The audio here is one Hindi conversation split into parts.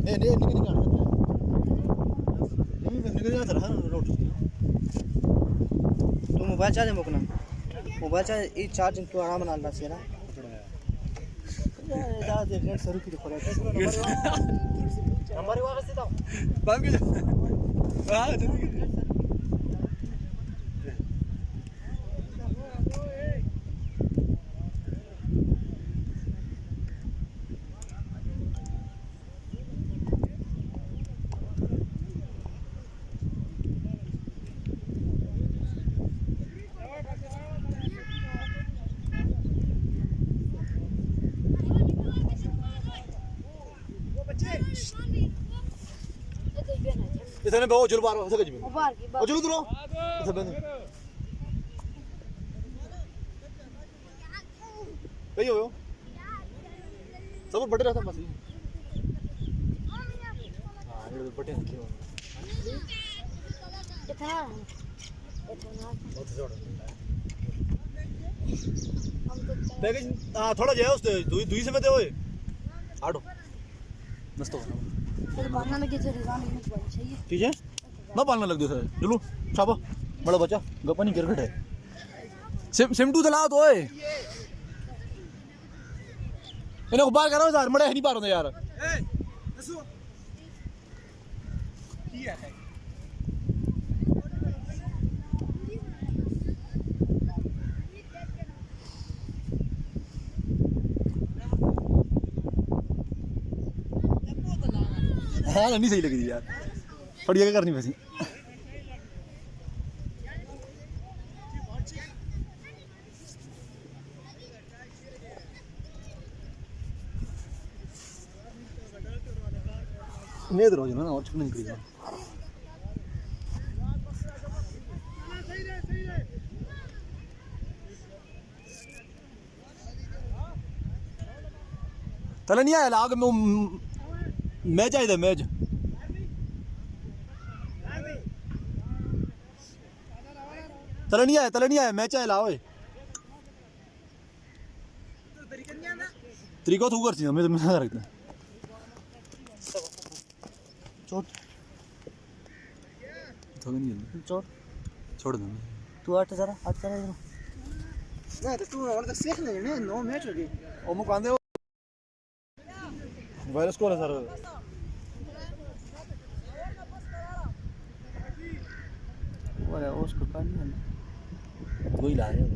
तो मोबाइल चार्ज मुकना मोबाइल चार्ज ये चार्ज तो आराम ना ला से ना यार देखने सरू की तो पड़ा हमारे वापस से था बात के हां जल्दी इतने बहुत जुल बार हो सके जी और जुल दूर इसे बंद कहीं हो सब बड़े रहता बस हां ये बड़े क्यों इतना बहुत जोड़ पैकेज हां थोड़ा जाए उस दूई से में दे ओए आड़ो मस्त हो पालना लगे तो रिजान नहीं चाहिए ठीक है ना पालना लग दे सर चलो शाबा बड़ा बच्चा गपनी क्रिकेट है सिम टू चला तो ओए इन्हें बाहर करो यार मड़े नहीं पार होते यार दसो की है हाँ नहीं सही लगी यार फड़िया क्या करनी वैसी नहीं रोज ना और नहीं निकली तले नहीं आया लाग में मैच आई था मैच तले नहीं आया मैच आया लाओ तरीका तू कर सी हमें तो मैं रखता चोट तो नहीं चोट छोड़ दो तू आठ जरा नहीं तो तू और तक सीख ले ने नो मैच हो गई ओ मु कांदे वायरस को है सर वाला उसको काट लिया वही ला रहे हैं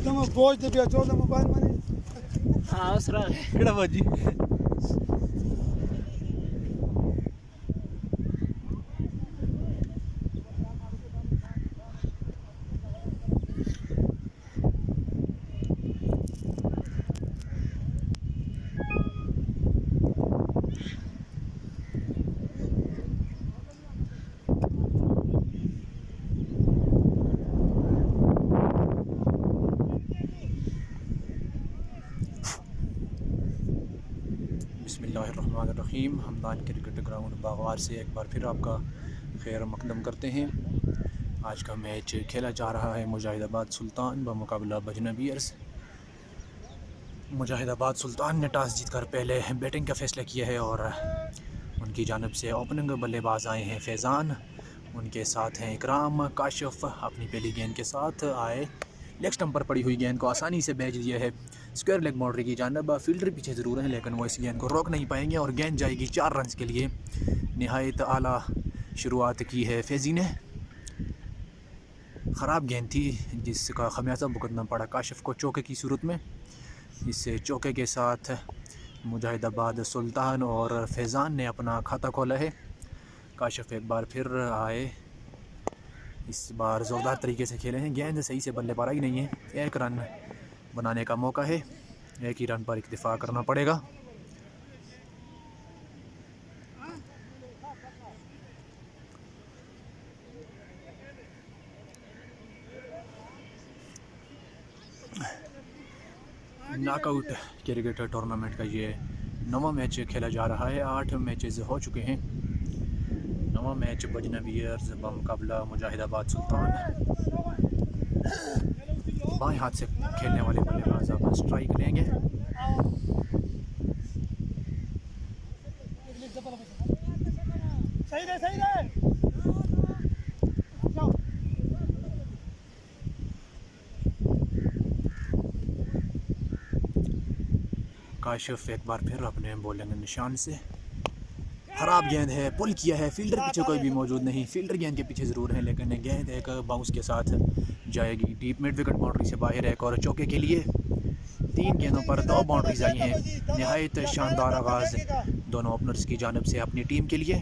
Estamos boas de viajar na mobile money. Ah, será? Que era boa. बिस्मिल्लाहिर्रहमानिर्रहीम। हमदान क्रिकेट ग्राउंड बागवार से एक बार फिर आपका खैर मकदम करते हैं। आज का मैच खेला जा रहा है मुजाहिदाबाद सुल्तान बमुकाबला बजना बियर्स। मुजाहिदाबाद सुल्तान ने टॉस जीतकर पहले बैटिंग का फैसला किया है और उनकी जानिब से ओपनिंग बल्लेबाज आए हैं फैज़ान, उनके साथ हैं इकराम। काशिफ अपनी पहली गेंद के साथ आए, लेग स्टंप पर पड़ी हुई गेंद को आसानी से भेज दिया है स्क्वायर लेग बाउंड्री की जानिब। फील्डर पीछे ज़रूर हैं लेकिन वो इस गेंद को रोक नहीं पाएंगे और गेंद जाएगी 4 रन के लिए। नहायत आला शुरुआत की है फैज़ी ने। ख़राब गेंद थी जिसका खमियाजा भुगतना पड़ा काशिफ को चौके की सूरत में। इस चौके के साथ मुजाहिदाबाद सुल्तान और फैज़ान ने अपना खाता खोला है। काशिफ एक बार फिर आए, इस बार ज़ोरदार तरीके से खेले हैं, गेंद सही से बल्ले पर आई नहीं है। एक रन बनाने का मौका है, एक ही रन पर इक्तिफा करना पड़ेगा। नॉकआउट क्रिकेट टूर्नामेंट का ये 9वां मैच खेला जा रहा है। 8 मैचेस हो चुके हैं। 9वां मैच बजना बियर्स बमुकाबला मुजाहिदाबाद सुल्तान। बाएं हाथ से खेलने वाले बल्लेबाज अब स्ट्राइक लेंगे। काशिफ एक बार फिर अपने बॉलिंग निशान से, खराब गेंद है, पुल किया है, फील्डर पीछे कोई भी मौजूद नहीं। फील्डर गेंद के पीछे ज़रूर है, लेकिन गेंद एक बाउंस के साथ जाएगी डीप मिड विकेट बाउंड्री से बाहर। एक और चौके के लिए 3 गेंदों पर 2 बाउंड्रीज आई हैं। नहायत शानदार आगाज़ दोनों ओपनर्स की जानिब से अपनी टीम के लिए।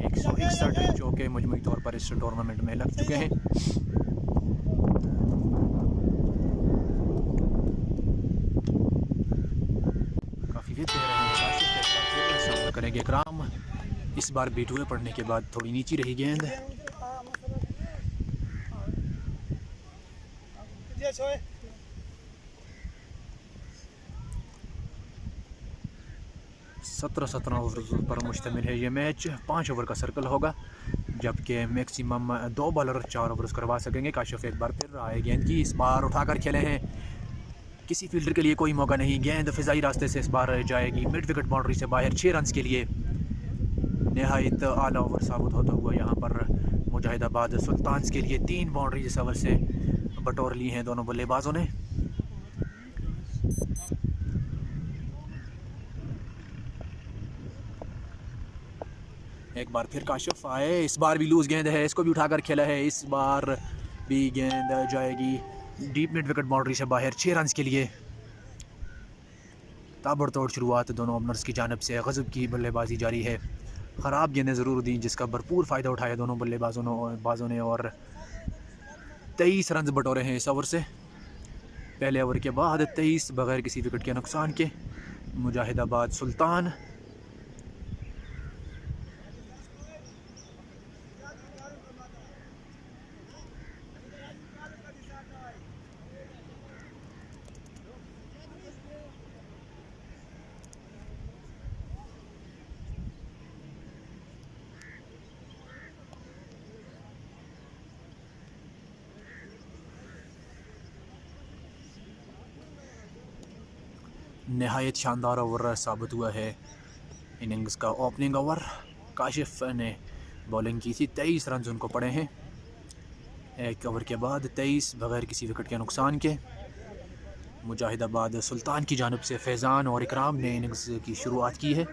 161 चौके मजमूई तौर पर इस टूर्नामेंट में लग चुके हैं। काफ़ी हिट दे रहे हैं। सामना करेंगे इकराम। इस बार बीट हुए पड़ने के बाद थोड़ी नीची रही गेंद। सत्रह ओवर पर मुश्तमिल है ये मैच। 5 ओवर का सर्कल होगा, जबकि मैक्सिमम 2 बॉलर 4 ओवर्स करवा सकेंगे। काशिफ एक बार फिर आए गेंद की, इस बार उठाकर खेले हैं, किसी फील्डर के लिए कोई मौका नहीं। गेंद फिजाई रास्ते से इस बार जाएगी मिड विकेट बाउंड्री से बाहर। 6 रन के लिए नहायत आला ओवर साबित होता हुआ यहाँ पर मुजाहिदाबाद सुल्तान के लिए 3 बाउंड्री इस ओवर से बटोर ली हैं दोनों बल्लेबाजों ने। एक बार फिर काशिफ आए, इस बार भी लूज गेंद है, इसको भी उठाकर खेला है। इस बार भी गेंद जाएगी डीप मिड विकेट बाउंड्री से बाहर। 6 रन के लिए ताबड़तोड़ शुरुआत दोनों ओपनर्स की जानिब से। गजब की बल्लेबाजी जारी है, ख़राब गेंदें ज़रूर दी, जिसका भरपूर फ़ायदा उठाया दोनों बल्लेबाजों ने और 23 रन बटोरे हैं इस ओवर से। पहले ओवर के बाद 23 बगैर किसी विकेट के नुकसान के मुजाहिदाबाद सुल्तान। नहायत शानदार ओवर साबित हुआ है इनिंग्स का ओपनिंग ओवर। काशिफ ने बॉलिंग की थी, 23 रन उनको पड़े हैं। एक ओवर के बाद 23 बगैर किसी विकेट के नुकसान के। मुजाहिदाबाद सुल्तान की जानिब से फैज़ान और इकराम ने इनिंग्स की शुरुआत की है।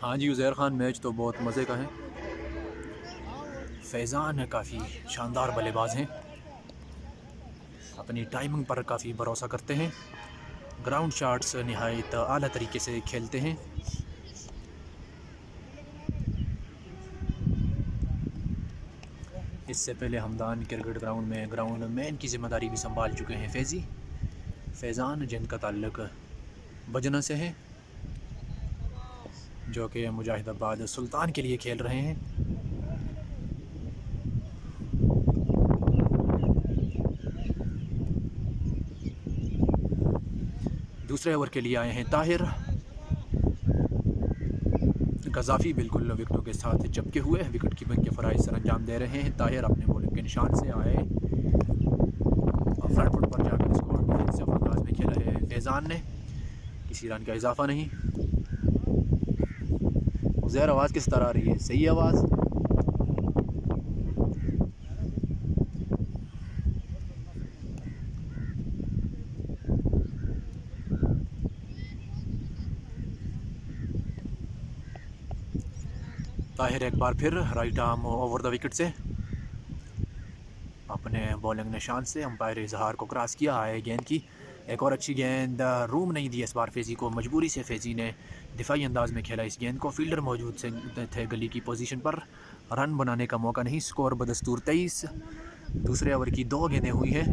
हाँ जी उज़ैर ख़ान, मैच तो बहुत मज़े का है। फैज़ान काफ़ी शानदार बल्लेबाज हैं, अपनी टाइमिंग पर काफ़ी भरोसा करते हैं, ग्राउंड शॉट्स नहायत आला तरीके से खेलते हैं। इससे पहले हमदान क्रिकेट ग्राउंड में ग्राउंड मैन की ज़िम्मेदारी भी संभाल चुके हैं फैज़ान, जिनका ताल्लुक बजना से है, जो कि मुजाहिदाबाद सुल्तान के लिए खेल रहे हैं। दूसरे ओवर के लिए आए हैं ताहिर। गजाफी बिल्कुल विकेटों के साथ चिपके हुए विकेट कीपिंग के फ़राइज़ सर अंजाम दे रहे हैं। ताहिर अपने बॉलिंग के निशान से आए, फ्रंट फुट पर जाकर स्कोर डिफेंसिव अंदाज में खेला है फैज़ान ने, किसी रन का इजाफा नहीं। उज़ैर आवाज़ किस तरह आ रही है? सही आवाज़? ताहिर एक बार फिर right arm over the wicket से अपने बॉलिंग निशान से अंपायर इजहार को क्रॉस किया। आए गेंद की, एक और अच्छी गेंद, रूम नहीं दी इस बार फेजी को, मजबूरी से फेजी ने दिफाई अंदाज में खेला इस गेंद को। फील्डर मौजूद से थे गली की पोजीशन पर, रन बनाने का मौका नहीं। स्कोर बदस्तूर 23। दूसरे ओवर की 2 गेंदें हुई है।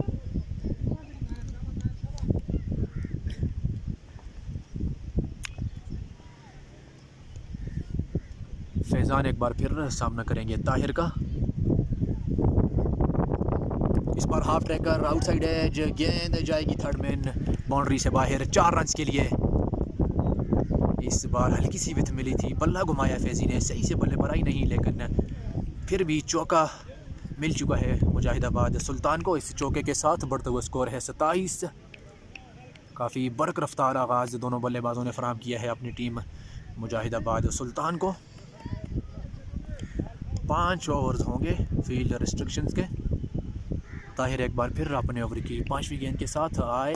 फैज़ान एक बार फिर सामना करेंगे ताहिर का। इस बार हाफ ट्रैकर, आउटसाइड एज, गेंद जाएगी थर्ड मैन, बाउंड्री से बाहर, 4 रन के लिए। इस बार हल्की सी विथ मिली थी, बल्ला घुमाया फैजी ने, सही से बल्ले पर आई नहीं, लेकिन फिर भी चौका मिल चुका है मुजाहिदाबाद सुल्तान को। इस चौके के साथ बढ़ता हुआ स्कोर है 27। काफ़ी बरक रफ्तार आगाज़ दोनों बल्लेबाजों ने फराहम किया है अपनी टीम मुजाहिदाबाद सुल्तान को। 5 ओवर्स होंगे फील्ड रिस्ट्रिक्शंस के। ताहिर एक बार फिर अपने ओवर की 5वीं गेंद के साथ आए।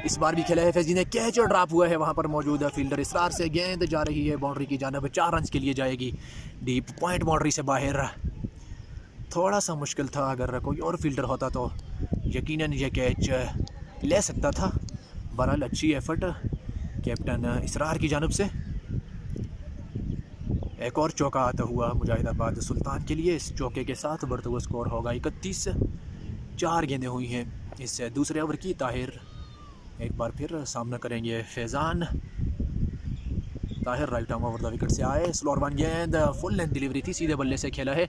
इस बार भी खेला है फैजी ने, कैच और ड्रॉप हुआ है वहां पर मौजूद है फील्डर। इसरार से गेंद जा रही है बाउंड्री की जानिब, 4 रन के लिए जाएगी डीप पॉइंट बाउंड्री से बाहर। थोड़ा सा मुश्किल था, अगर कोई और फील्डर होता तो यकीनन ये कैच ले सकता था। बहरहाल अच्छी एफर्ट कैप्टन इसरार की जानिब से। एक और चौका आता हुआ मुजाहिदाबाद सुल्तान के लिए। इस चौके के साथ बढ़ता हुआ स्कोर होगा 31। 4 गेंदें हुई हैं इस दूसरे ओवर की। ताहिर एक बार फिर सामना करेंगे Faizan. Tahir right arm over the wicket से आए। स्लोअर वन गेंद, फुल लेंथ डिलीवरी थी, सीधे बल्ले से खेला है।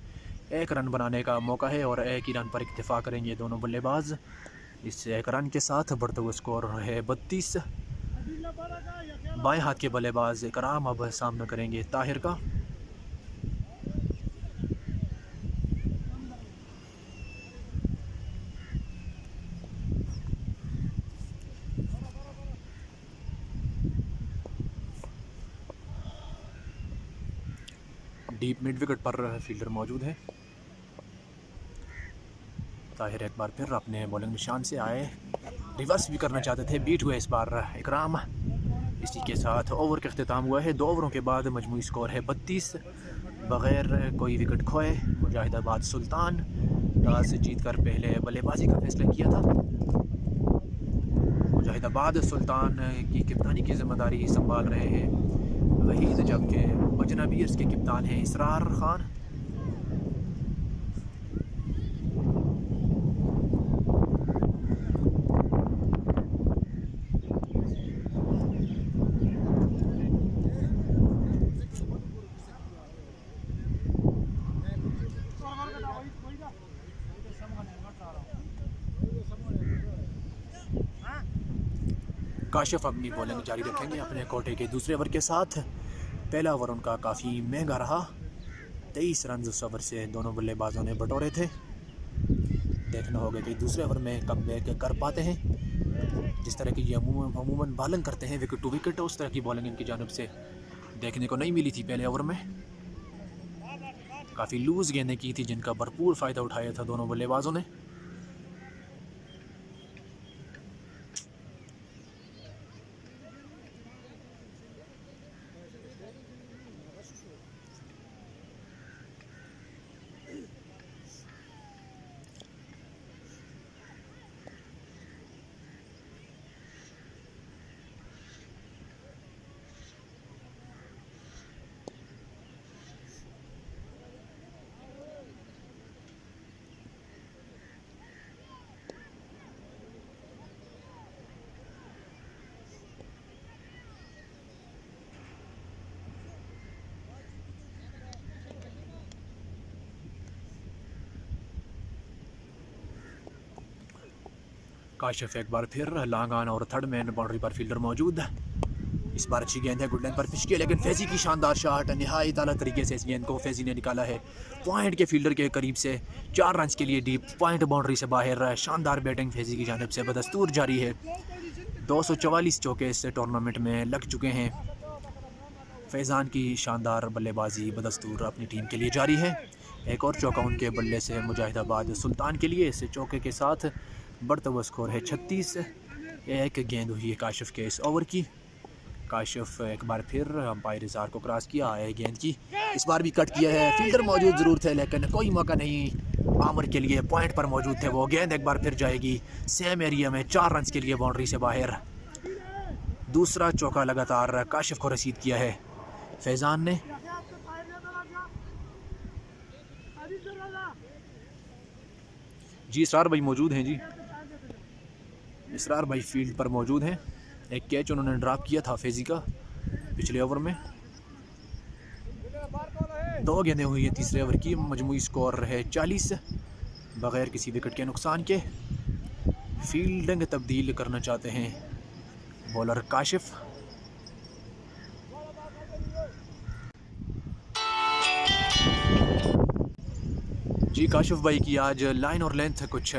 1 रन बनाने का मौका है और 1 ही रन पर इक्तिफा करेंगे दोनों बल्लेबाज। इस 1 रन के साथ बढ़ता हुआ स्कोर है 32। बाएं हाथ के बल्लेबाज इकराम अब सामना करेंगे ताहिर का। डीप मिड विकेट पर फील्डर मौजूद है। ताहिर एक बार फिर अपने बॉलिंग निशान से आए, रिवर्स भी करना चाहते थे, बीट हुए इस बार इकराम। इसी के साथ ओवर का अख्तिताम हुआ है। 2 ओवरों के बाद मजमूई स्कोर है 32। बग़ैर कोई विकेट खोए मुजाहिदाबाद सुल्तान टॉस जीत कर पहले बल्लेबाजी का फैसला किया था। मुजाहिदाबाद सुल्तान की कप्तानी की जिम्मेदारी संभाल रहे हैं वहीद, जबकि अजनबीर्स के कप्तान हैं इसरार खान। काशिफ अपनी बॉलिंग जारी रखेंगे अपने कोटे के दूसरे ओवर के साथ। पहला ओवर उनका काफ़ी महंगा रहा, 23 रन उस ओवर से दोनों बल्लेबाजों ने बटोरे थे। देखना होगा कि दूसरे ओवर में कम बैक कर पाते हैं। जिस तरह की ये अमूमन बॉलिंग करते हैं विकेट टू विकेट, उस तरह की बॉलिंग इनकी जानिब से देखने को नहीं मिली थी पहले ओवर में। काफ़ी लूज़ गेंदें की थी जिनका भरपूर फ़ायदा उठाया था दोनों बल्लेबाजों ने। काशिफ एक बार फिर लॉन्ग ऑन और थर्ड मैन बाउंड्री पर फील्डर मौजूद। इस बार अच्छी गेंद है, गुड लाइन पर पिच किया, लेकिन फैजी की शानदार शॉट, निहायत आला तरीके से इस गेंद को फैजी ने निकाला है पॉइंट के फील्डर के करीब से। 4 रन के लिए डीप पॉइंट बाउंड्री से बाहर। शानदार बैटिंग फैजी की जानिब से बदस्तूर जारी है। 244 चौके इस टूर्नामेंट में लग चुके हैं। फैज़ान की शानदार बल्लेबाजी बदस्तूर अपनी टीम के लिए जारी है। एक और चौका उनके बल्ले से मुजाहिदाबाद सुल्तान के लिए। इस चौके के साथ बढ़ता हुआ स्कोर है 36। 1 गेंद हुई है काशिफ के इस ओवर की। काशिफ एक बार फिर अंपायर इज़ार को क्रॉस किया है गेंद की। इस बार भी कट किया है, फील्डर मौजूद ज़रूर थे लेकिन कोई मौका नहीं आमिर के लिए पॉइंट पर मौजूद थे। वो गेंद एक बार फिर जाएगी सेम एरिया में, 4 रन के लिए बाउंड्री से बाहर। दूसरा चौका लगातार काशिफ को रसीद किया है फैज़ान ने। जी इसरार भाई मौजूद हैं, जी इसरार भाई फील्ड पर मौजूद हैं। एक कैच उन्होंने ड्रॉप किया था फैज़ी का पिछले ओवर में। 2 गेंदें हुई है तीसरे ओवर की। मजमूई स्कोर है 40 बगैर किसी विकेट के नुकसान के। फील्डिंग तब्दील करना चाहते हैं बॉलर काशिफ। जी काशिफ भाई की आज लाइन और लेंथ कुछ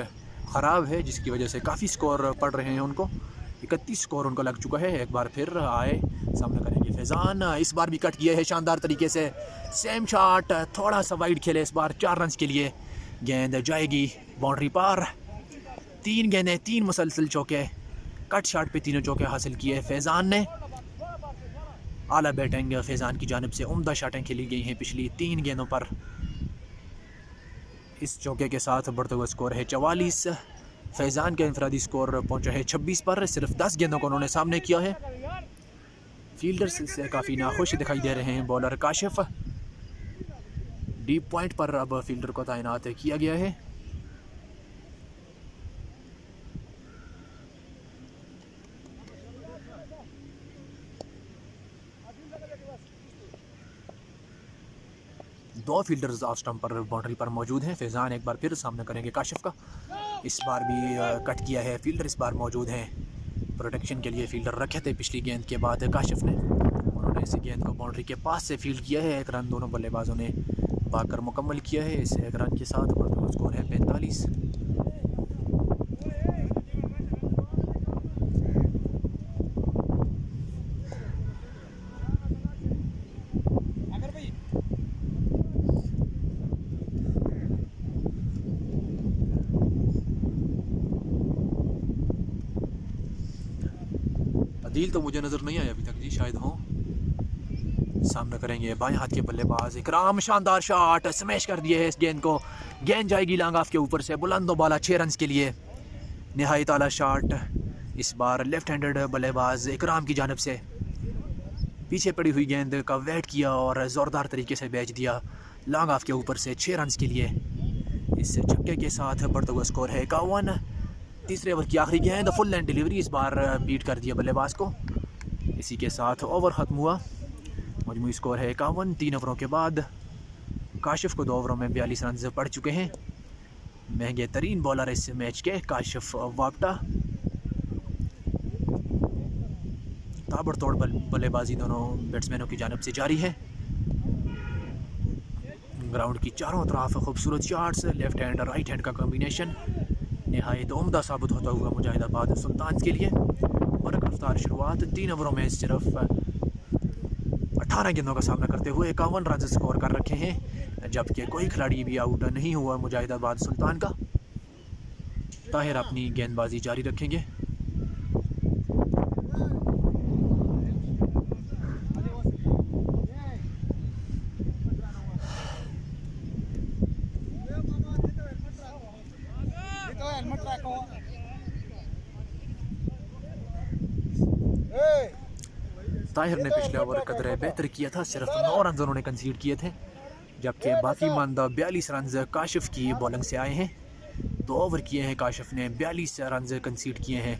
ख़राब है, जिसकी वजह से काफ़ी स्कोर पड़ रहे हैं उनको। 31 स्कोर उनको लग चुका है। एक बार फिर आए सामना करेंगे फैज़ान। इस बार भी कट किया है शानदार तरीके से। सेम शॉट, थोड़ा सा वाइड खेले इस बार, 4 रन के लिए। गेंद जाएगी बाउंड्री पार। 3 गेंदें, 3 मुसलसल चौके। कट शॉट पे तीनों चौके हासिल किए फैज़ान ने। आला बैटिंग फैज़ान की जानिब से उम्दा शॉटें खेली गई हैं पिछली 3 गेंदों पर। इस चौके के साथ बढ़ते हुए स्कोर है 44। फैज़ान का इंफरादी स्कोर पहुंचा है 26 पर। सिर्फ 10 गेंदों को उन्होंने सामने किया है। फील्डर्स से काफ़ी नाखुश दिखाई दे रहे हैं बॉलर काशिफ। डीप पॉइंट पर अब फील्डर को तैनात किया गया है। दो फील्डर्स ऑफ स्टंप पर बाउंड्री पर मौजूद हैं। फैज़ान एक बार फिर सामना करेंगे काशिफ का। इस बार भी कट किया है। फील्डर इस बार मौजूद हैं। प्रोटेक्शन के लिए फील्डर रखे थे पिछली गेंद के बाद काशिफ ने। उन्होंने इस गेंद को बाउंड्री के पास से फील्ड किया है। 1 रन दोनों बल्लेबाजों ने भागकर मुकम्मल किया है। इस 1 रन के साथ बढ़ता स्कोर है 45। अदील तो मुझे नज़र नहीं आया अभी तक, जी शायद हो। सामना करेंगे बाएं हाथ के बल्लेबाज इकराम। शानदार शॉट, स्मैश कर दिए है इस गेंद को। गेंद जाएगी लॉन्ग ऑफ के ऊपर से, बुलंद बाला 6 रन के लिए। निहायत आला शॉट इस बार लेफ्ट हैंडेड बल्लेबाज इकराम की जानिब से। पीछे पड़ी हुई गेंद का वेट किया और ज़ोरदार तरीके से बेच दिया लॉन्ग ऑफ के ऊपर से 6 रन के लिए। इस छक्के के साथ बढ़ता हुआ स्कोर है 51। तीसरे ओवर की आखिरी गेंद, फुल लेंथ डिलीवरी, इस बार बीट कर दिया बल्लेबाज को। इसी के साथ ओवर ख़त्म हुआ। मजमूई स्कोर है 51। 3 ओवरों के बाद काशिफ को 2 ओवरों में 42 रन पड़ चुके हैं। महंगे तरीन बॉलर इस मैच के काशिफ वाप्टा। ताबड़तोड़ बल्लेबाजी दोनों बैट्समैनों की जानिब से जारी है। ग्राउंड की चारों तरफ खूबसूरत शॉट्स, लेफ्ट हैंड और राइट हैंड का कॉम्बिनेशन नहायत उम्दा साबित होता हुआ मुजाहिदाबाद सुल्तान के लिए। बरक रफ्तार शुरुआत। 3 ओवरों में सिर्फ 18 गेंदों का सामना करते हुए 51 रन स्कोर कर रखे हैं, जबकि कोई खिलाड़ी भी आउट नहीं हुआ मुजाहिदाबाद सुल्तान का। ताहिर अपनी गेंदबाजी जारी रखेंगे। ताहिर ने पिछले ओवर कदर बेहतर किया था। सिर्फ 9 रन उन्होंने कंसीड किए थे, जबकि बाकी मानदा 42 रन काशिफ की बॉलिंग से आए हैं। 2 ओवर किए हैं काशिफ ने, 42 रन कंसीड किए हैं।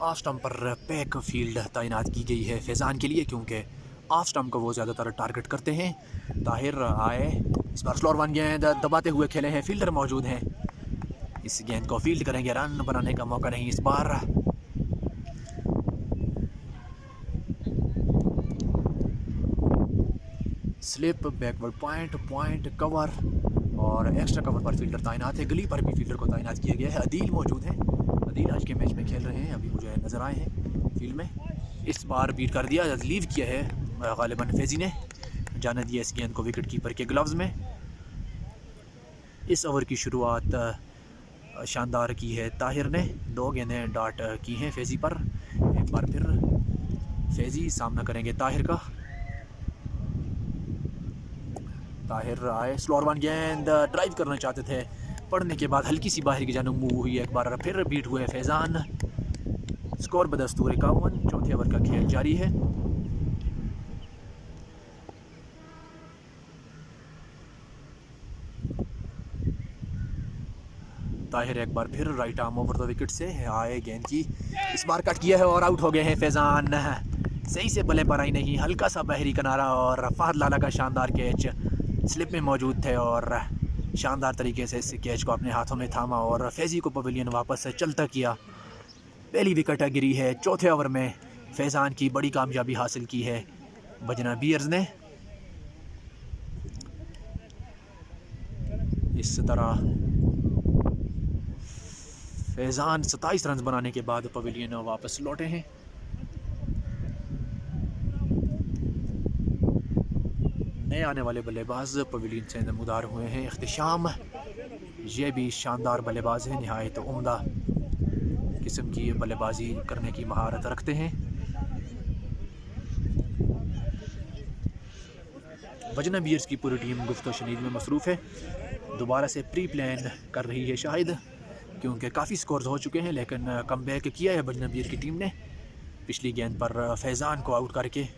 ऑफ स्टंप पर पैक फील्ड तैनात की गई है फैज़ान के लिए, क्योंकि ऑफ स्टंप को वो ज़्यादातर टारगेट करते हैं। ताहिर आए, इस बार स्लोअर वन गेंद दबाते हुए खेले हैं, फील्डर मौजूद हैं, इस गेंद को फील्ड करेंगे, रन बनाने का मौका नहीं इस बार। Slip, backward point, point cover और एक्स्ट्रा कवर पर फील्डर तैनात है। गली पर भी फील्डर को तैनात किया गया है। अदील मौजूद हैं, अदील आज के मैच में खेल रहे हैं, अभी मुझे नज़र आए हैं फील्ड में। इस बार बीट कर दिया, लीव किया है गालिबन फैज़ी ने, जाने दिया इस गेंद को विकेट कीपर के ग्लव्स में। इस ओवर की शुरुआत शानदार की है ताहिर ने, 2 गेंदें डॉट की हैं फैज़ी पर। एक बार फिर फैज़ी सामना करेंगे ताहिर का। ताहिर आए, स्लोअर वन गेंद ड्राइव करना चाहते थे, पड़ने के बाद हल्की सी बाहर की जानब मूव हुई, एक बार फिर बीट हुए फैज़ान। स्कोर बदस्तूर 51, चौथे ओवर का खेल जारी है। ताहिर एक बार फिर right arm over the wicket से आए, गेंद की इस बार कट किया है और आउट हो गए हैं फैज़ान। सही से बल्ले पर आई नहीं, हल्का सा बहरी किनारा और फहद लाला का शानदार कैच स्लिप में मौजूद थे और शानदार तरीके से इस कैच को अपने हाथों में थामा और फैज़ी को पवेलियन वापस चलता किया। पहली विकेट गिरी है चौथे ओवर में, फैज़ान की बड़ी कामयाबी हासिल की है बजना बीयर्स ने। इस तरह फैज़ान 27 रन बनाने के बाद पवेलियन वापस लौटे हैं। नए आने वाले बल्लेबाज पवेलियन से नमूदार हुए हैं। इख्तिशाम, ये भी शानदार बल्लेबाज है, नहायत उम्दा किस्म की बल्लेबाजी करने की महारत रखते हैं। बजना बीयर्स की पूरी टीम गुफ्तो शनीद में मसरूफ़ है, दोबारा से प्री प्लान कर रही है शायद, क्योंकि काफ़ी स्कोर्स हो चुके हैं, लेकिन कम बैक किया है बजना बीयर की टीम ने पिछली गेंद पर फैज़ान को आउट करके।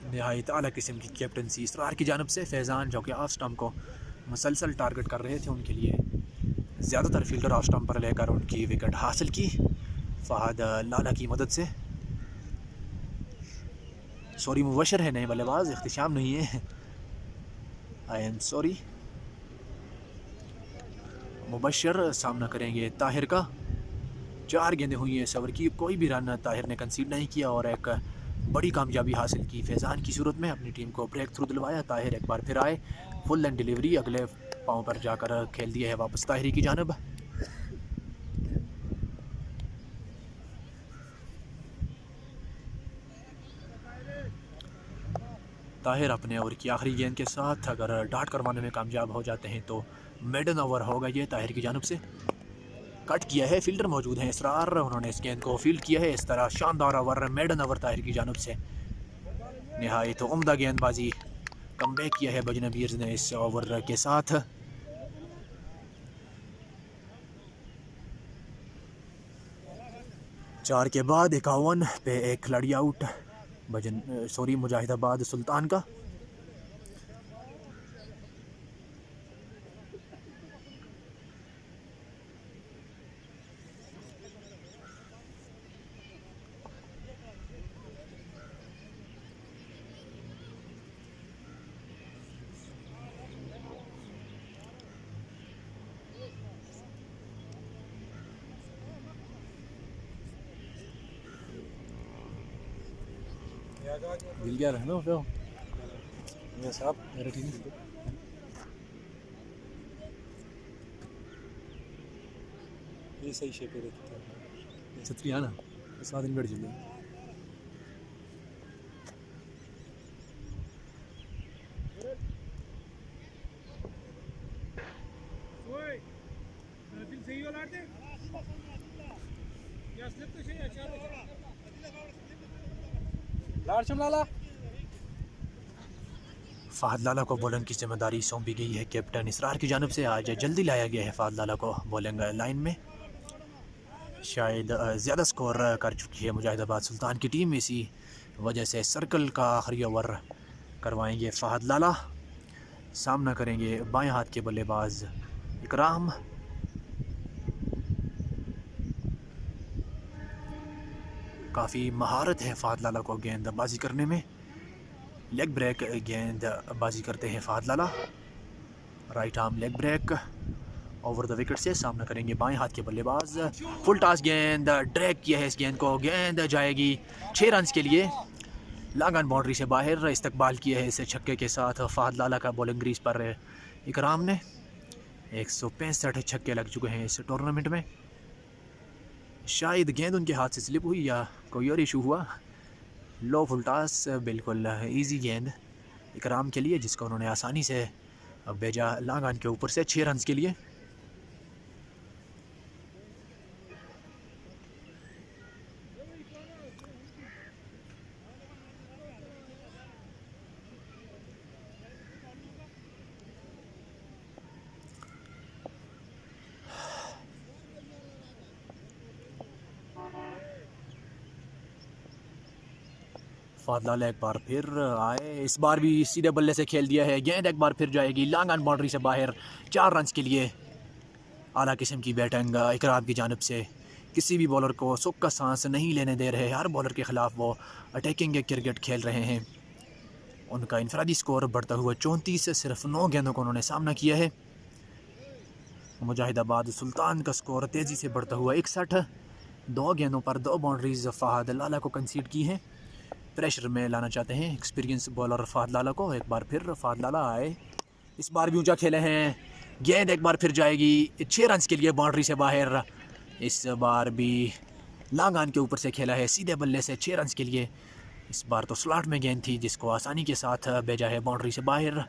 नहायत आला किस्म की कैप्टनसी इसरार की जानब से फैज़ान, जो कि ऑफ स्टंप को मुसलसल टारगेट कर रहे थे, उनके लिए ज़्यादातर फील्डर ऑफ स्टंप पर लेकर उनकी विकेट हासिल की फहद लाला की मदद से। सॉरी, मुबशर है नए बल्लेबाज, इख्तिशाम नहीं है, आई एम सॉरी। मुबशर सामना करेंगे ताहिर का। 4 गेंदें हुई हैं इस ओवर की, कोई भी रन ताहिर ने कंसीड नहीं किया और एक बड़ी कामयाबी हासिल की फैज़ान की सूरत में, अपनी टीम को ब्रेक थ्रू दिलवाया। ताहिर एक बार फिर आए, फुल एंड डिलीवरी अगले पाँव पर जाकर खेल दिया है वापस ताहिरी की जानब। ताहिर अपने ओवर की आखिरी गेंद के साथ अगर डाट करवाने में कामयाब हो जाते हैं तो मेडन ओवर होगा ये ताहिर की जानब से। कट किया है, फील्डर मौजूद हैं इसरार, उन्होंने इस गेंद को फील्ड किया है। इस तरह शानदार ओवर, मेडन ओवर ताहिर की जानब से, नहायत उम्दा गेंदबाजी, कम बैक किया है बजना बीयर्स ने इस ओवर के साथ। चार के बाद 51 पे एक खिलाड़ी आउट, मुजाहिदाबाद सुल्तान का। मिल गया रहना फिर ये साहब मेरा ठीक है। ये सही शेप पे रहते हैं छतरी है ना, साथ दिन बैठ चले सही हो लाते या स्लिप तो सही अच्छा लाड़ चमलाला फ़हद लाला को बॉलिंग की जिम्मेदारी सौंपी गई है कैप्टन इसरार की जानब से। आज जल्दी लाया गया है फ़हद लाला को बॉलिंग लाइन में। शायद ज़्यादा स्कोर कर चुकी है मुजाहिदाबाद सुल्तान की टीम, इसी वजह से सर्कल का आखिरी ओवर करवाएंगे फ़हद लाला। सामना करेंगे बाएं हाथ के बल्लेबाज इकराम। काफ़ी महारत है फ़हद लाला को गेंदबाजी करने में। लेग ब्रेक गेंदबाजी करते हैं Fahad Lala. Right arm leg break over the wicket से। सामना करेंगे बाएं हाथ के बल्लेबाज। फुल टॉस गेंद ड्रैग किया है इस गेंद को, गेंद जाएगी 6 रन के लिए। लॉन्ग ऑन बाउंड्री से बाहर इस्तकबाल किया है इसे छक्के के साथ फ़हद लाला का बॉलिंग क्रीज पर इकराम ने। 165 छक्के लग चुके हैं इस टूर्नामेंट में। शायद गेंद उनके हाथ से स्लिप हुई या कोई और इशू हुआ। लो फुल टॉस, बिल्कुल इजी गेंद इकराम के लिए, जिसको उन्होंने आसानी से भेजा लॉन्ग ऑन के ऊपर से 6 रन के लिए। फ़हद लाला एक बार फिर आए, इस बार भी सीधे बल्ले से खेल दिया है। गेंद एक बार फिर जाएगी लॉन्ग ऑन बाउंड्री से बाहर 4 रन के लिए। आला किस्म की बैटिंग इकराम की जानब से। किसी भी बॉलर को सुख का सांस नहीं लेने दे रहे। हर बॉलर के ख़िलाफ़ वो अटैकिंग क्रिकेट खेल रहे हैं। उनका इनफरादी स्कोर बढ़ता हुआ 34 से सिर्फ 9 गेंदों को उन्होंने सामना किया है। मुजाहिदाबाद सुल्तान का स्कोर तेज़ी से बढ़ता हुआ 61। 2 गेंदों पर 2 बाउंड्रीज फ़हद लाला को कंसीड की हैं। प्रेशर में लाना चाहते हैं एक्सपीरियंस बॉलर फ़हद लाला को। एक बार फिर फ़हद लाला आए, इस बार भी ऊंचा खेले हैं। गेंद एक बार फिर जाएगी 6 रन के लिए बाउंड्री से बाहर। इस बार भी लॉन्ग ऑन के ऊपर से खेला है सीधे बल्ले से 6 रन के लिए। इस बार तो स्लॉट में गेंद थी जिसको आसानी के साथ भेजा है बाउंड्री से बाहर।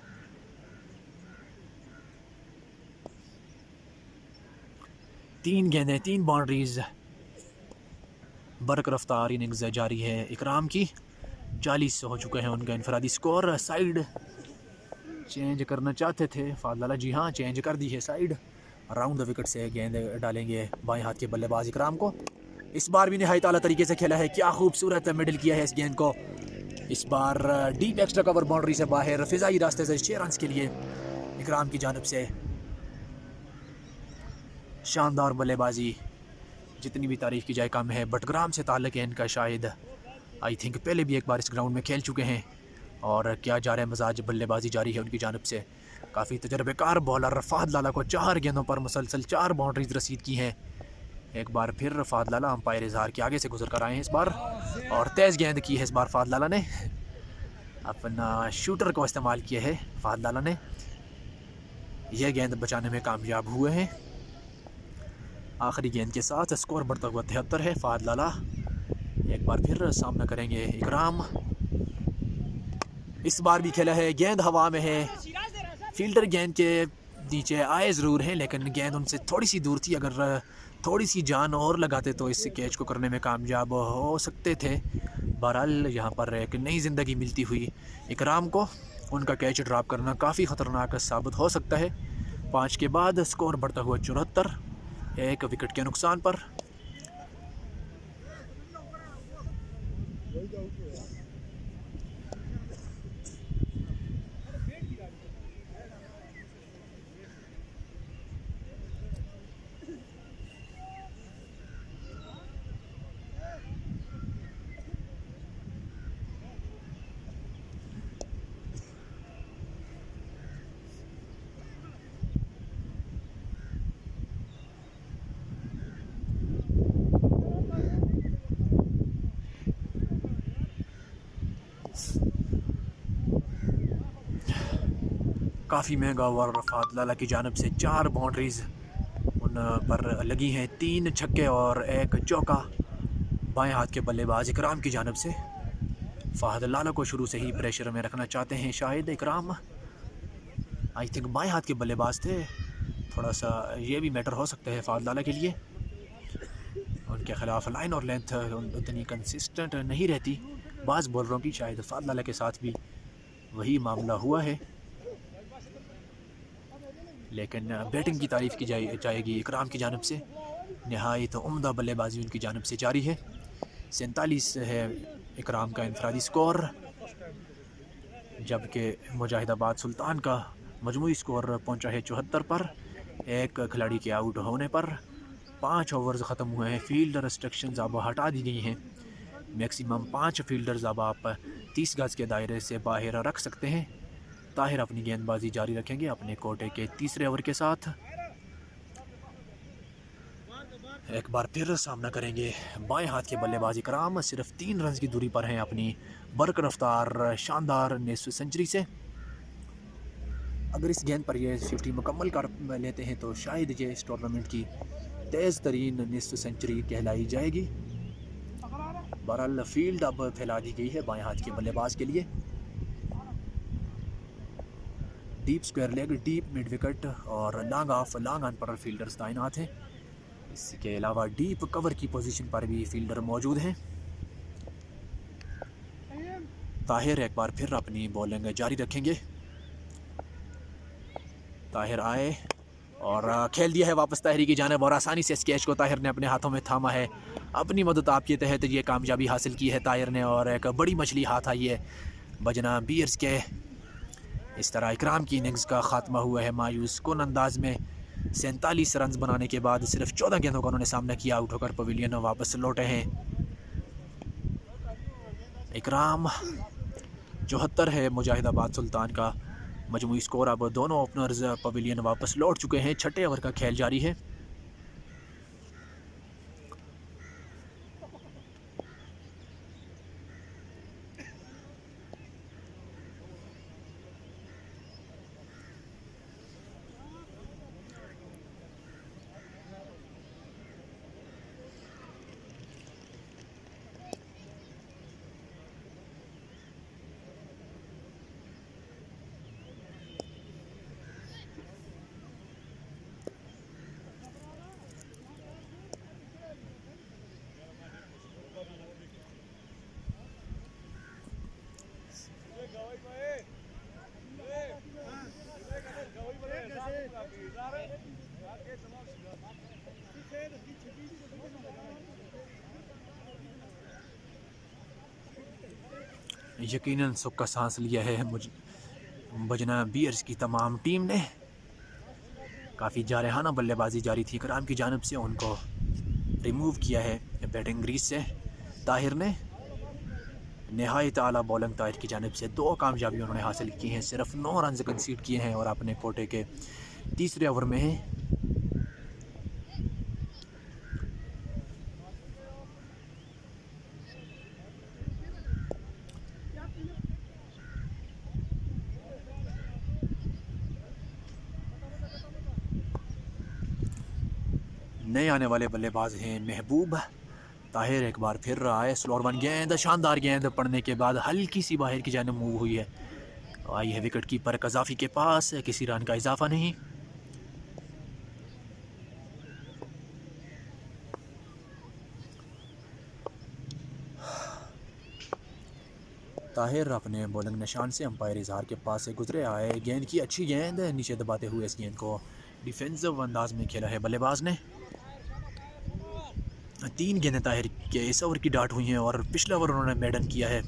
तीन गेंदें 3 बाउंड्रीज। बरक रफ्तार इनिंग्स जारी है इकराम की। 40 हो चुके हैं उनका इनफरादी स्कोर। साइड चेंज करना चाहते थे फ़हद लाला, जी हाँ चेंज कर दी है साइड। राउंड द विकेट से गेंद डालेंगे बाएं हाथ के बल्लेबाज इकराम को। इस बार भी नहायत आला तरीके से खेला है, क्या खूबसूरत मिडल किया है इस गेंद को। इस बार डीप एक्स्ट्रा कवर बाउंड्री से बाहर फ़िज़ाई रास्ते से 6 रन के लिए इकराम की जानब से। शानदार बल्लेबाजी, जितनी भी तारीफ़ की जाए कम है। बटग्राम से ताल्लुक़ है इनका, शायद आई थिंक पहले भी एक बार इस ग्राउंड में खेल चुके हैं। और क्या जा रहा है मजाज बल्लेबाजी जारी है उनकी जानब से। काफ़ी तजर्बेकार बॉलर फ़हद लाला को 4 गेंदों पर मुसलसल 4 बाउंड्रीज रसीद की हैं। एक बार फिर फ़हद लाला अंपायर इजहार के आगे से गुजर कर आए हैं इस बार, और तेज़ गेंद की है इस बार फ़हद लाला ने। अपना शूटर को इस्तेमाल किया है फ़हद लाला ने। यह गेंद बचाने में कामयाब हुए हैं। आखिरी गेंद के साथ स्कोर बढ़ता हुआ 73 है। फ़हद लाला एक बार फिर सामना करेंगे इकराम। इस बार भी खेला है, गेंद हवा में है। फील्डर गेंद के नीचे आए ज़रूर हैं, लेकिन गेंद उनसे थोड़ी सी दूर थी। अगर थोड़ी सी जान और लगाते तो इस कैच को करने में कामयाब हो सकते थे। बहरहाल यहाँ पर एक नई ज़िंदगी मिलती हुई इकराम को। उनका कैच ड्रॉप करना काफ़ी ख़तरनाक साबित हो सकता है। 5 के बाद स्कोर बढ़ता हुआ 74, 1 विकेट के नुकसान पर। काफ़ी महंगा ओवर फ़हद लाला की जानब से। 4 बाउंड्रीज़ उन पर लगी हैं, 3 छक्के और 1 चौका बाएं हाथ के बल्लेबाज इकराम की जानब से। फ़हद लाला को शुरू से ही प्रेशर में रखना चाहते हैं शायद इकराम। आई थिंक बाएं हाथ के बल्लेबाज थे, थोड़ा सा ये भी मैटर हो सकता है फ़हद लाला के लिए। उनके ख़िलाफ़ लाइन और लेंथ उतनी कंसिस्टेंट नहीं रहती बाज़ बॉलरों की, शायद फ़हद लाला के साथ भी वही मामला हुआ है। लेकिन बैटिंग की तारीफ़ की जाएगी इकराम की जानिब से। नहायत उम्दा बल्लेबाजी उनकी जानिब से जारी है। 47 है इकराम का इनफरादी स्कोर, जबकि मुजाहिदाबाद सुल्तान का मजमूई स्कोर पहुंचा है 74 पर। एक खिलाड़ी के आउट होने पर 5 ओवर्स ख़त्म हुए हैं। फील्ड रिस्ट्रिक्शंस अब हटा दी गई हैं। मैक्सिमम 5 फील्डर्स अब आप 30 गज के दायरे से बाहर रख सकते हैं। ताहिर अपनी गेंदबाजी जारी रखेंगे अपने कोटे के तीसरे ओवर के साथ। एक बार फिर सामना करेंगे बाएं हाथ के बल्लेबाज इकराम। सिर्फ 3 रन की दूरी पर हैं अपनी बरक रफ्तार शानदार निस्फ सेंचुरी से। अगर इस गेंद पर ये 50 मुकम्मल कर लेते हैं तो शायद ये इस टूर्नामेंट की तेज़ तरीन निस्फ सेंचुरी कहलाई जाएगी। बहरहाल फील्ड अब फैला दी गई है बाएं हाथ के बल्लेबाज के लिए। Deep square leg, deep mid wicket और लॉन्ग ऑफ लॉन्ग ऑन पर फील्डर्स तैनात हैं। इसके अलावा डीप कवर की पोजीशन पर भी फील्डर मौजूद हैं। ताहिर एक बार फिर अपनी बॉलिंग जारी रखेंगे। ताहिर आए और खेल दिया है वापस ताहिरी की जानिब और आसानी से इस कैच को ताहिर ने अपने हाथों में थामा है। अपनी मदद आपके तहत ये कामयाबी हासिल की है ताहिर ने और एक बड़ी मछली हाथ आई है बजना बीयर्स के। इस तरह इकराम की इनिंग्स का खात्मा हुआ है मायूस कुन अंदाज में। 47 रन बनाने के बाद सिर्फ 14 गेंदों का उन्होंने सामना किया। आउट होकर पवेलियन वापस लौटे हैं। इकराम 74 है मुजाहिदाबाद सुल्तान का मजमूई स्कोर। अब दोनों ओपनर्स पवेलियन वापस लौट चुके हैं। छठे ओवर का खेल जारी है। यकीनन सुख का सांस लिया है बजना बीयर्स की तमाम टीम ने। काफ़ी जारहाना बल्लेबाजी जारी थी इकराम की जानिब से। उनको रिमूव किया है बैटिंग ग्रीज से ताहिर ने। नहायत आला बॉलिंग ताहिर की जानिब से। 2 कामयाबी उन्होंने हासिल की हैं। सिर्फ 9 रन कंसीड किए हैं और अपने कोटे के तीसरे ओवर में हैं। नए आने वाले बल्लेबाज हैं महबूब। ताहिर एक बार फिर रहा है। स्लोअर वन गेंद, शानदार गेंद पड़ने के बाद हल्की सी बाहर की जानिब मूव हुई है। आई है विकेट कीपर कजाफी के पास। किसी रन का इजाफा नहीं। ताहिर अपने बॉलिंग निशान से अंपायर इजहार के पास से गुजरे आए। गेंद की अच्छी गेंद नीचे दबाते हुए इस गेंद को डिफेंसिव अंदाज में खेला है बल्लेबाज ने। 3 गेंदें ताहिर के इस ओवर की डाट हुई हैं और पिछले ओवर उन्होंने मेडन किया है।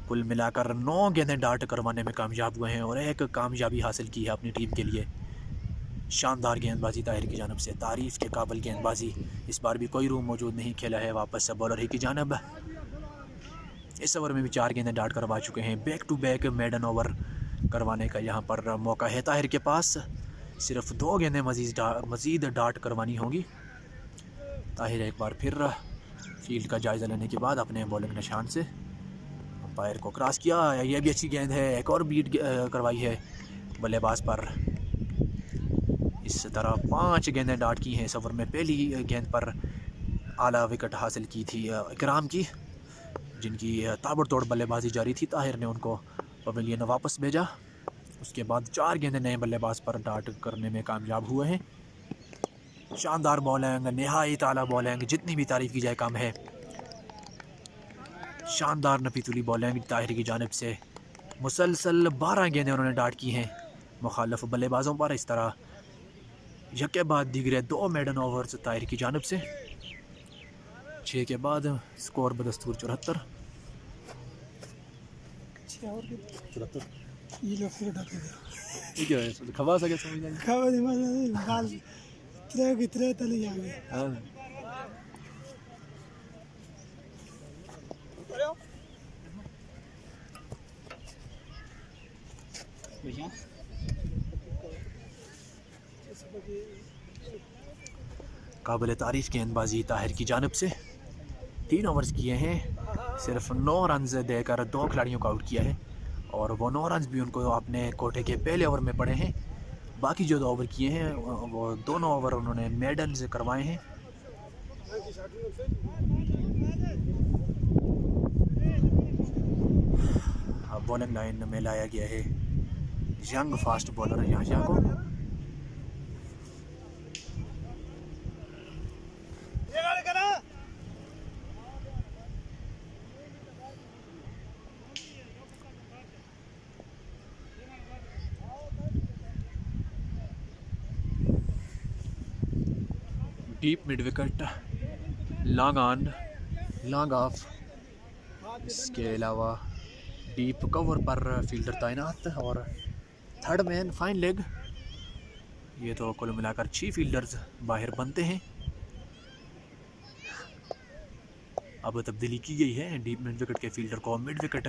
कुल मिलाकर 9 गेंदें डाट करवाने में कामयाब हुए हैं और एक कामयाबी हासिल की है अपनी टीम के लिए। शानदार गेंदबाजी ताहिर की जानब से। तारीफ़ के काबिल गेंदबाजी। इस बार भी कोई रूम मौजूद नहीं। खेला है वापस बॉलर ही की जानब। इस ओवर में भी 4 गेंदें डाट करवा चुके हैं। Back to back maiden over करवाने का यहाँ पर मौका है ताहिर के पास। सिर्फ 2 गेंदें मज़ीद डाट करवानी होंगी। ताहिर एक बार फिर फील्ड का जायज़ा लेने के बाद अपने बॉलिंग निशान से अंपायर को क्रॉस किया। यह भी अच्छी गेंद है। एक और बीट करवाई है बल्लेबाज पर। इस तरह 5 गेंदें डाट की हैं इस ओवर में। पहली गेंद पर आला विकेट हासिल की थी इकराम की, जिनकी ताबड़तोड़ बल्लेबाजी जारी थी। ताहिर ने उनको पवेलियन वापस भेजा। उसके बाद 4 गेंदें नए बल्लेबाज पर डाट करने में कामयाब हुए हैं। शानदार बॉलिंग, नहायत आला बॉलिंग, जितनी भी तारीफ़ की जाए कम है। शानदार नफीतुली बॉलिंग ताहिर की जानिब से। मुसलसल 12 गेंदें उन्होंने डाट की हैं मुखालफ बल्लेबाजों पर। इस तरह यके बाद दीगरे 2 मेडन ओवर्स ताहिर की जानब से। 6 के बाद स्कोर बदस्तूर 74। ये क्या है खवा सके समझ नहीं खवा नहीं बाल कितने तले जाएंगे। हाँ काबिल तारीफ गेंदबाजी ताहिर की जानब से। 3 ओवर्स किए हैं, सिर्फ 9 रन देकर 2 खिलाड़ियों को आउट किया है और वो 9 रन भी उनको अपने कोटे के पहले ओवर में पड़े हैं। बाकी जो 2 ओवर किए हैं वो दोनों ओवर उन्होंने मेडन से करवाए हैं। अब बॉलिंग लाइन में लाया गया है यंग फास्ट बॉलर याहिया को। Deep mid wicket, long on long of, इसके अलावा डीप कवर पर फील्डर तैनात और थर्ड मैन फाइन लेग। ये तो कुल मिलाकर 6 फील्डर्स बाहर बनते हैं। अब तब्दीली की गई है, डीप मिड विकेट के फील्डर को मिड विकेट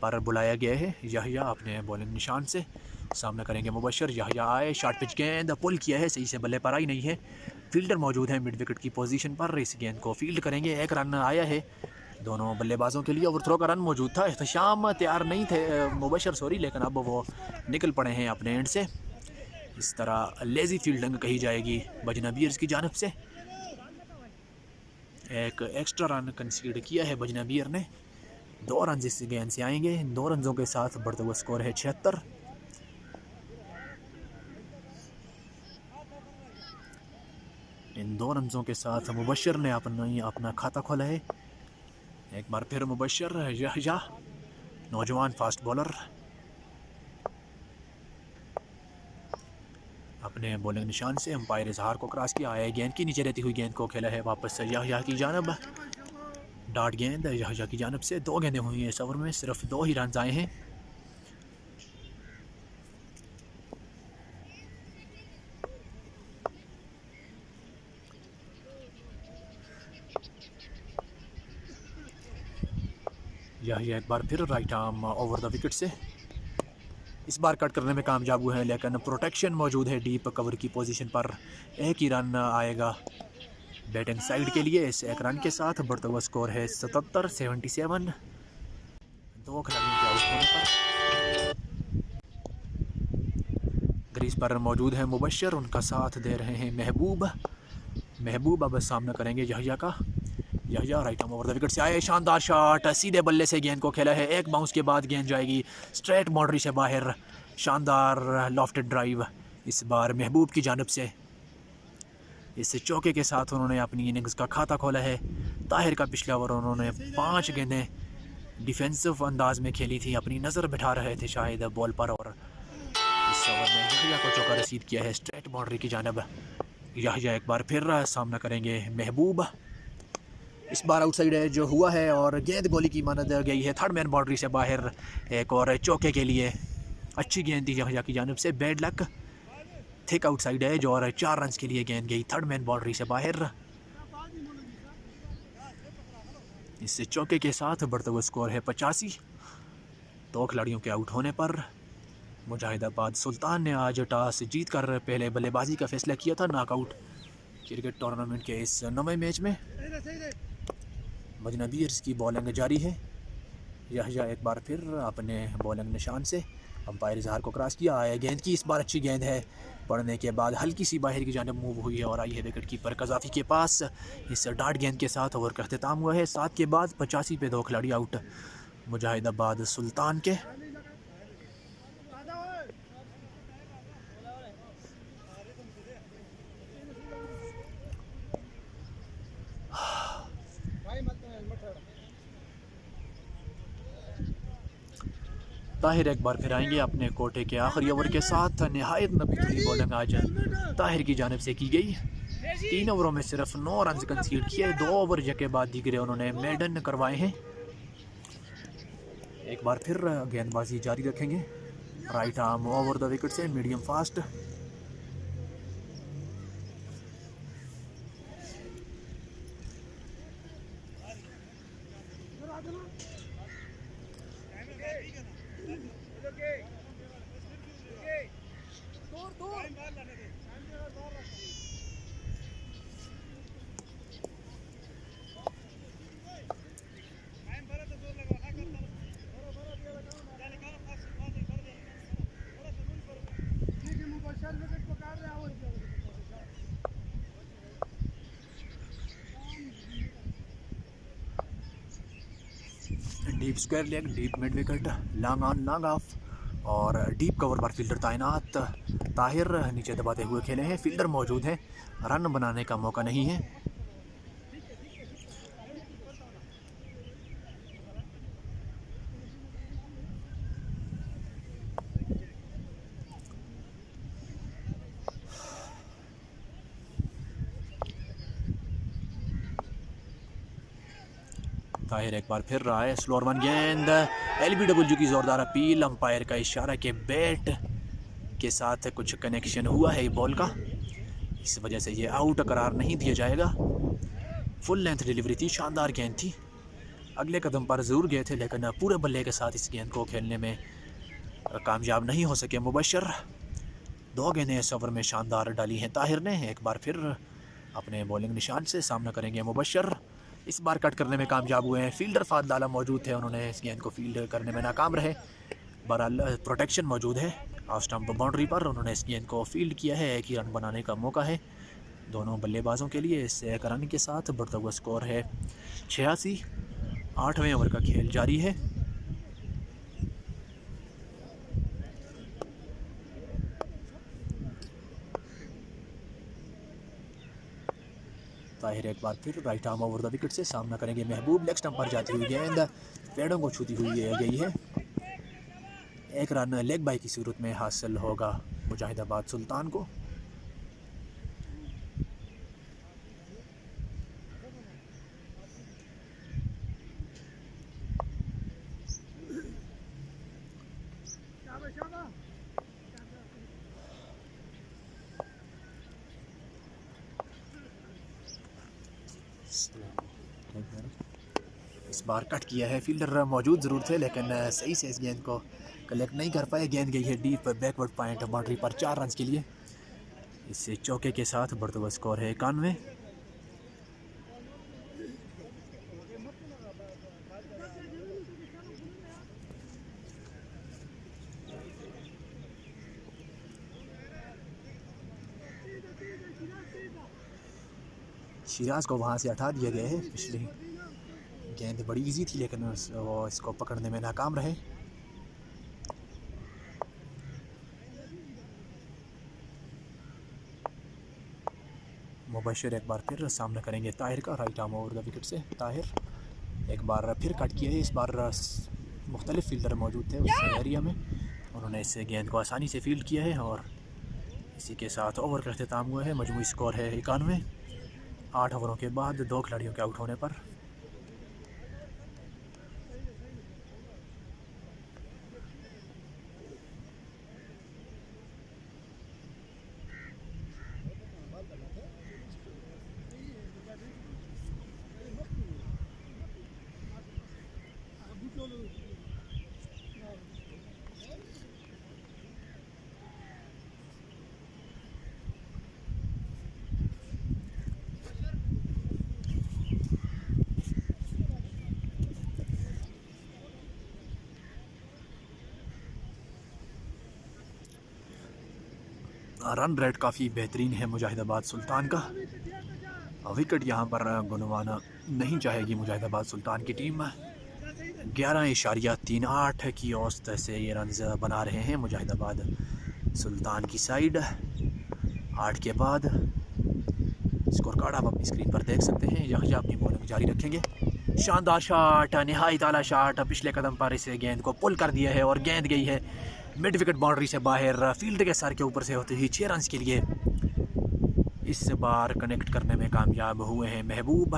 पर बुलाया गया है। याहिया अपने बॉलिंग निशान से सामना करेंगे मुबशर। याहिया आए, शॉर्ट पिच गेंद पुल किया है, सही से बल्ले पर आई नहीं है। फील्डर मौजूद है मिड विकेट की पोजीशन पर, इस गेंद को फील्ड करेंगे। 1 रन आया है दोनों बल्लेबाजों के लिए। ओवरथ्रो का रन मौजूद था, एहतशाम तैयार नहीं थे मुबशर सॉरी, लेकिन अब वो निकल पड़े हैं अपने एंड से। इस तरह लेज़ी फील्डिंग कही जाएगी बजनबीर्स की जानब से। एक एक्स्ट्रा रन कंसीड किया है बजनबीर ने। 2 रन इस गेंद से आएंगे। 2 रनों के साथ बढ़ता हुआ स्कोर है 76। इन 2 रनों के साथ मुबशर ने अपना खाता खोला है। एक बार फिर मुबशर, याहिया नौजवान फास्ट बॉलर अपने बॉलिंग निशान से अंपायर इजहार को क्रॉस किया है। गेंद की नीचे रहती हुई गेंद को खेला है वापस याहिया की जानब। डाट गेंद याहिया की जानब से। 2 गेंदें हुई हैं इस ओवर में, सिर्फ 2 ही रन आए हैं। याहिया एक बार फिर right arm over the wicket से इस बार कट करने में कामयाब हुए हैं, लेकिन प्रोटेक्शन मौजूद है डीप कवर की पोजीशन पर। 1 ही रन आएगा बैटिंग साइड के लिए। इस 1 रन के साथ बढ़ता हुआ स्कोर है 77। 2 खिलाड़ियों के आउट होने पर क्रीज पर मौजूद है मुबशर, उनका साथ दे रहे हैं महबूब अब सामना करेंगे याहिया का। Yahya right arm over the wicket से आए, शानदार शॉट, सीधे बल्ले से गेंद को खेला है। 1 बाउंस के बाद गेंद जाएगी स्ट्रेट बाउंड्री से बाहर। शानदार लॉफ्टेड ड्राइव इस बार महबूब की जानब से। इस चौके के साथ उन्होंने अपनी इनिंग्स का खाता खोला है। ताहिर का पिछले ओवर उन्होंने 5 गेंदें डिफेंसिव अंदाज में खेली थी, अपनी नज़र बिठा रहे थे शायद बॉल पर, और इस ओवर में याहिया को चौका रसीद किया है स्ट्रेट बाउंड्री की जानब। याहिया एक बार फिर सामना करेंगे महबूब। इस बार आउटसाइड एज हुआ है और गेंद गोली की मानद गई है थर्ड मैन बाउंड्री से बाहर। एक और चौके के लिए अच्छी गेंद थी याहिया की जानब से। Bad luck, thick outside edge और 4 रन के लिए गेंद गई थर्ड मैन बाउंड्री से बाहर। इस चौके के साथ बढ़ता हुआ स्कोर है 85। 2 खिलाड़ियों के आउट होने पर मुजाहिदाबाद सुल्तान ने आज टॉस जीतकर पहले बल्लेबाजी का फैसला किया था नॉकआउट क्रिकेट टूर्नामेंट के इस 9वें मैच में। बजनबीर्स की बॉलिंग जारी है। याहिया एक बार फिर अपने बॉलिंग निशान से अंपायर इजहार को क्रॉस किया है। गेंद की इस बार अच्छी गेंद है, पड़ने के बाद हल्की सी बाहर की जानब मूव हुई है और आई है विकेट कीपर कज़ाफ़ी के पास। इस डार्ट गेंद के साथ ओवर का अख्तिताम हुआ है। 7 के बाद 85 पे 2 खिलाड़ी आउट मुजाहिदाबाद सुल्तान के। ताहिर एक बार फिर आएंगे अपने कोटे के आखिरी ओवर के साथ। नहायत नबी बॉलिंग आज ताहिर की जानिब से की गई। 3 ओवरों में सिर्फ 9 रन कंसीड किए। 2 ओवर के बाद दीगरे उन्होंने मेडन करवाए हैं। एक बार फिर गेंदबाजी जारी रखेंगे। Right arm over the wicket से medium fast. Deep square leg, deep mid wicket, long on long off और डीप कवर पर फील्डर तैनात। ताहिर नीचे दबाते हुए खेले हैं। फील्डर मौजूद है, रन बनाने का मौका नहीं है। ताहिर एक बार फिर रहा है। स्लोअर वन गेंद, LBW की जोरदार अपील। अंपायर का इशारा के बैट के साथ कुछ कनेक्शन हुआ है बॉल का, इस वजह से ये आउट करार नहीं दिया जाएगा। फुल लेंथ डिलीवरी थी, शानदार गेंद थी। अगले कदम पर ज़रूर गए थे लेकिन पूरे बल्ले के साथ इस गेंद को खेलने में कामयाब नहीं हो सके मुबशर। 2 गेंदें इस ओवर में शानदार डाली हैं ताहिर ने। एक बार फिर अपने बॉलिंग निशान से सामना करेंगे मुबशर। इस बार कट करने में कामयाब हुए हैं। फील्डर फाद लाला मौजूद थे, उन्होंने इस गेंद को फील्ड करने में नाकाम रहे। बहरहाल प्रोटेक्शन मौजूद है ऑफ स्टंप बाउंड्री पर। उन्होंने इस गेंद को फील्ड किया है। एक ही रन बनाने का मौका है दोनों बल्लेबाजों के लिए। इससे एक रन के साथ बढ़ता हुआ स्कोर है 86। 8वें ओवर का खेल जारी है। ताहिर एक बार फिर right arm over the wicket से सामना करेंगे महबूब। लेग स्टंप पर जाती हुई गेंद पेड़ों को छूती हुई गई है। एक रन लेग बाई की सूरत में हासिल होगा मुजाहिदाबाद सुल्तान को। इस बार कट किया है। फील्डर मौजूद ज़रूर थे लेकिन सही से इस गेंद को कलेक्ट नहीं कर पाए। गेंद गई है डीप बैकवर्ड पॉइंट बाउंड्री पर 4 रन के लिए। इससे चौके के साथ बढ़ता हुआ स्कोर है 91। शिराज को वहाँ से हटा दिया गया है। पिछली गेंद बड़ी इजी थी लेकिन वो इसको पकड़ने में नाकाम रहे। मुबशर एक बार फिर सामना करेंगे ताहिर का right arm over the wicket से। ताहिर एक बार फिर कट किया है। इस बार मुख्तलिफ फील्डर मौजूद थे उस एरिया में, उन्होंने इस गेंद को आसानी से फील्ड किया है और इसी के साथ ओवर का अख्तिताम हुआ है। मजमूई स्कोर है 91। 8 ओवरों के बाद 2 खिलाड़ियों के आउट होने पर। रन रेट काफ़ी बेहतरीन है मुजाहिदाबाद सुल्तान का। विकेट यहाँ पर गुनवाना नहीं चाहेगी मुजाहिदाबाद सुल्तान की टीम। 11.38 की औसत से ये रन बना रहे हैं मुजाहिदाबाद सुल्तान की साइड। 8 के बाद स्कोर कार्ड आप अपनी स्क्रीन पर देख सकते हैं। यह अपनी बॉलिंग जारी रखेंगे। शानदार शॉट, नहायत आला शॉट, पिछले कदम पर इसे गेंद को पुल कर दिया है और गेंद गई है मिड विकेट बाउंड्री से बाहर। फील्ड के सर के ऊपर से होते ही 6 रन के लिए इस बार कनेक्ट करने में कामयाब हुए हैं महबूब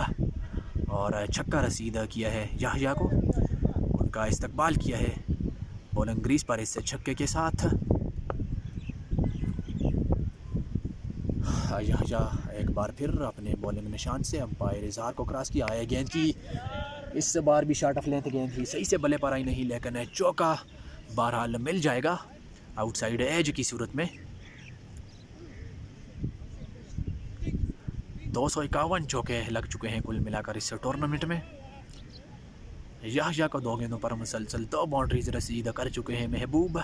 और छक्का रसीद किया है याहिया को। उनका इस्तकबाल किया है बॉलिंग ग्रीज पर इस छक्के के साथ। याहिया एक बार फिर अपने बॉलिंग निशान से अंपायर इजहार को क्रॉस किया है। गेंद की इस बार भी शॉट ऑफ लेंथ गेंद ही सही से बल्ले पर आई नहीं, लेकिन चौका बहरहाल मिल जाएगा आउटसाइड एज की सूरत में। 251 चौके लग चुके हैं कुल मिलाकर इस टूर्नामेंट में। याहिया को 2 गेंदों पर मुसलसल 2 बाउंड्रीज रसीद कर चुके हैं महबूब।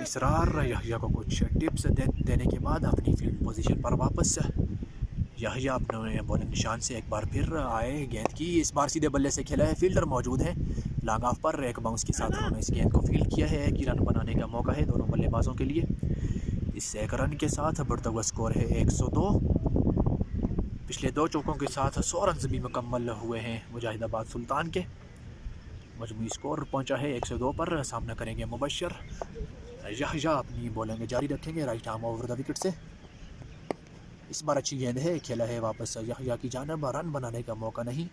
इसरार याहिया को कुछ टिप्स देने के बाद अपनी फील्ड पोजीशन पर वापस। याहिया अपने बॉलिंग निशान से एक बार फिर आए। गेंद की इस बार सीधे बल्ले से खेला है, फील्डर मौजूद है। लॉन्ग ऑफ पर एक बाउंस के साथ उन्होंने इस गेंद को फील्ड किया है। 1 रन बनाने का मौका है दोनों बल्लेबाजों के लिए। इस 1 रन के साथ बढ़ता हुआ स्कोर है 102। पिछले 2 चौकों के साथ 100 रन भी मुकम्मल हुए हैं मुजाहिदाबाद सुल्तान के। मजमूई स्कोर पहुंचा है 102 पर। सामना करेंगे मुबशर। याहिया अपनी बॉलिंग जारी रखेंगे right arm over the wicket से। इस बार अच्छी गेंद है, खेला है वापस याहिया की जानिब। रन बनाने का मौका नहीं।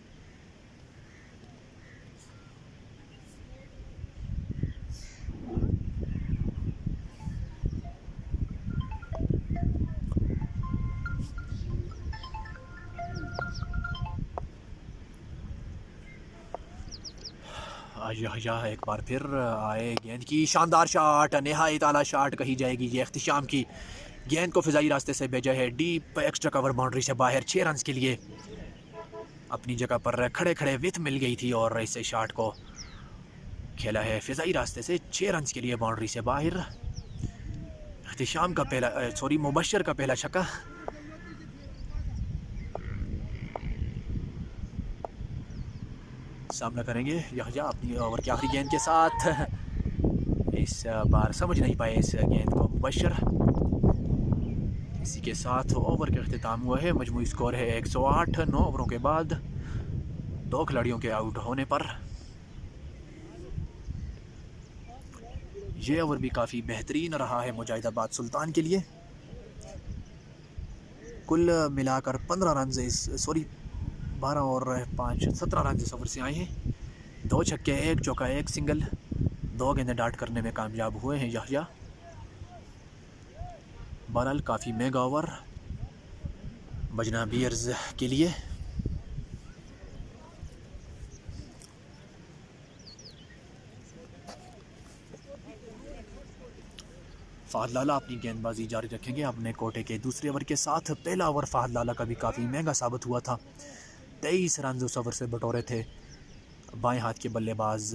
याहिया एक बार फिर आए। गेंद की शानदार शॉट, नहायत आला शॉट कही जाएगी ये इख्तिशाम की। गेंद को फिजाई रास्ते से भेजा है डीप एक्स्ट्रा कवर बाउंड्री से बाहर। 6 रन के लिए अपनी जगह पर खड़े खड़े विथ मिल गई थी और इस शॉट को खेला है फिजाई रास्ते से 6 रन के लिए बाउंड्री से बाहर। इख्तिशाम का पहला मुबशर का पहला छक्का। सामना करेंगे याहिया अपनी ओवर की आखिरी गेंद के साथ। इस बार समझ नहीं पाए इस गेंद को मुबशर। इसी के साथ ओवर का अख्तिताम हुआ है। मजमूई स्कोर है 108 9 ओवरों के बाद 2 खिलाड़ियों के आउट होने पर। यह ओवर भी काफ़ी बेहतरीन रहा है मुजाहिदाबाद सुल्तान के लिए। कुल मिलाकर 15 रन 12 और 5 17 रन इस ओवर से आए हैं। 2 छक्के 1 चौका 1 सिंगल 2 गेंदें डाट करने में कामयाब हुए हैं याहिया। बहरहाल काफ़ी मेगा ओवर बजना बियर्स के लिए। फ़हद लाला अपनी गेंदबाजी जारी रखेंगे अपने कोटे के दूसरे ओवर के साथ। पहला ओवर फ़हद लाला का भी काफ़ी महंगा साबित हुआ था। 23 रन उस ओवर से बटोरे थे बाएं हाथ के बल्लेबाज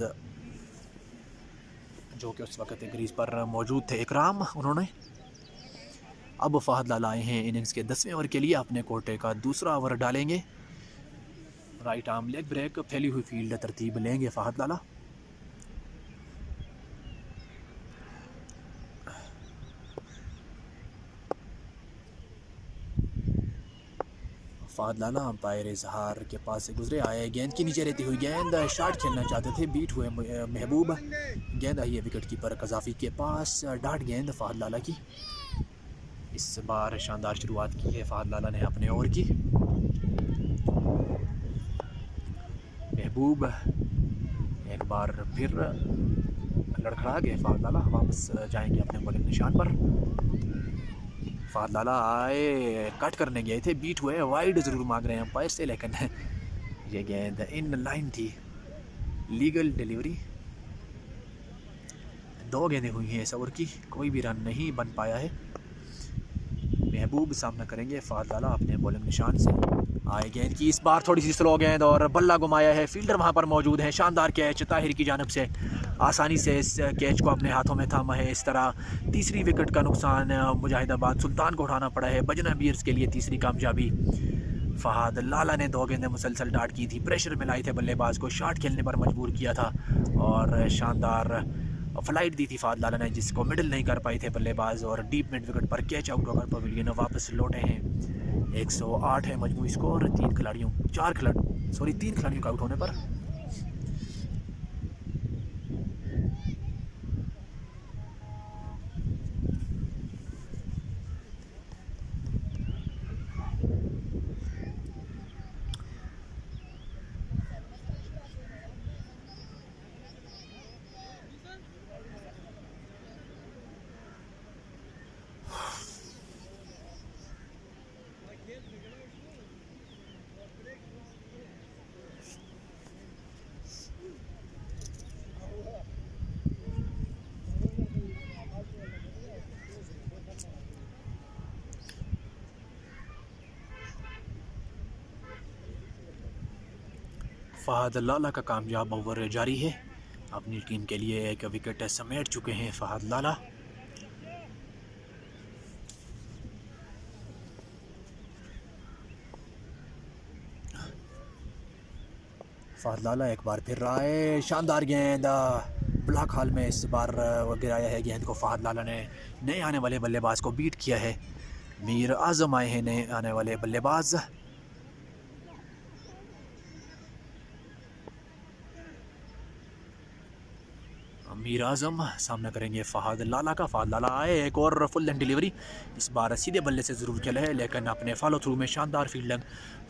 जो कि उस वक्त क्रीज पर मौजूद थे इकराम। उन्होंने अब फ़हद लाला आए हैं इनिंग्स के 10वें ओवर के लिए। अपने कोटे का दूसरा ओवर डालेंगे। राइट आर्म लेग ब्रेक, फैली हुई फील्ड तरतीब लेंगे फ़हद लाला। फ़हद लाला अंपायर इजहार के पास से गुजरे आए। गेंद की नीचे रहती हुई गेंद, शॉट खेलना चाहते थे, बीट हुए महबूब। गेंद आई है विकेट कीपर कजाफी के पास। डाट गेंद फ़हद लाला की। इस बार शानदार शुरुआत की है फ़हद लाला ने अपने ओवर की। महबूब एक बार फिर लड़खड़ा गए। फ़हद लाला वापस जाएंगे अपने बॉलिंग निशान पर। फ़हद लाला आए, कट करने गए थे, बीट हुए, वाइड ज़रूर मांग रहे हैं अंपायर से, लेकिन ये गेंद इन लाइन थी। Legal delivery. 2 गेंदें हुई हैं इस ओवर की, कोई भी रन नहीं बन पाया है। महबूब सामना करेंगे फ़हद लाला अपने बॉलिंग निशान से। आए गेंद की इस बार थोड़ी सी स्लो गेंद और बल्ला घुमाया है। फील्डर वहाँ पर मौजूद है। शानदार कैच ताहिर की जानिब से। आसानी से इस कैच को अपने हाथों में थामा है। इस तरह तीसरी विकेट का नुकसान मुजाहिदाबाद सुल्तान को उठाना पड़ा है। बजना बियर्स के लिए तीसरी कामयाबी। फहाद लाला ने 2 गेंदें मुसलसल डाट की थी, प्रेशर में लाई थे बल्लेबाज को, शॉट खेलने पर मजबूर किया था और शानदार फ्लाइट दी थी फहाद लाला ने, जिसको मिडल नहीं कर पाए थे बल्लेबाज और डीप मिड विकेट पर कैच आउट होकर पवेलियन वापस लौटे हैं। 108 है मजमूई स्कोर, 3 खिलाड़ियों का आउट होने पर। फहाद लाला का कामयाब ओवर जारी है, अपनी टीम के लिए 1 विकेट समेट चुके हैं फहाद लाला। फहाद लाला एक बार फिर रहा है, शानदार गेंद ब्लॉक हॉल में इस बार गिराया है गेंद को फहाद लाला ने। नए आने वाले बल्लेबाज को बीट किया है, मीर आजम आए हैं नए आने वाले बल्लेबाज। मीर आजम सामना करेंगे फहाद लाला का। फहाद लाला आए, एक और फुल लेंथ डिलीवरी, इस बार सीधे बल्ले से ज़रूर खेला है लेकिन अपने फॉलो थ्रू में शानदार फील्डिंग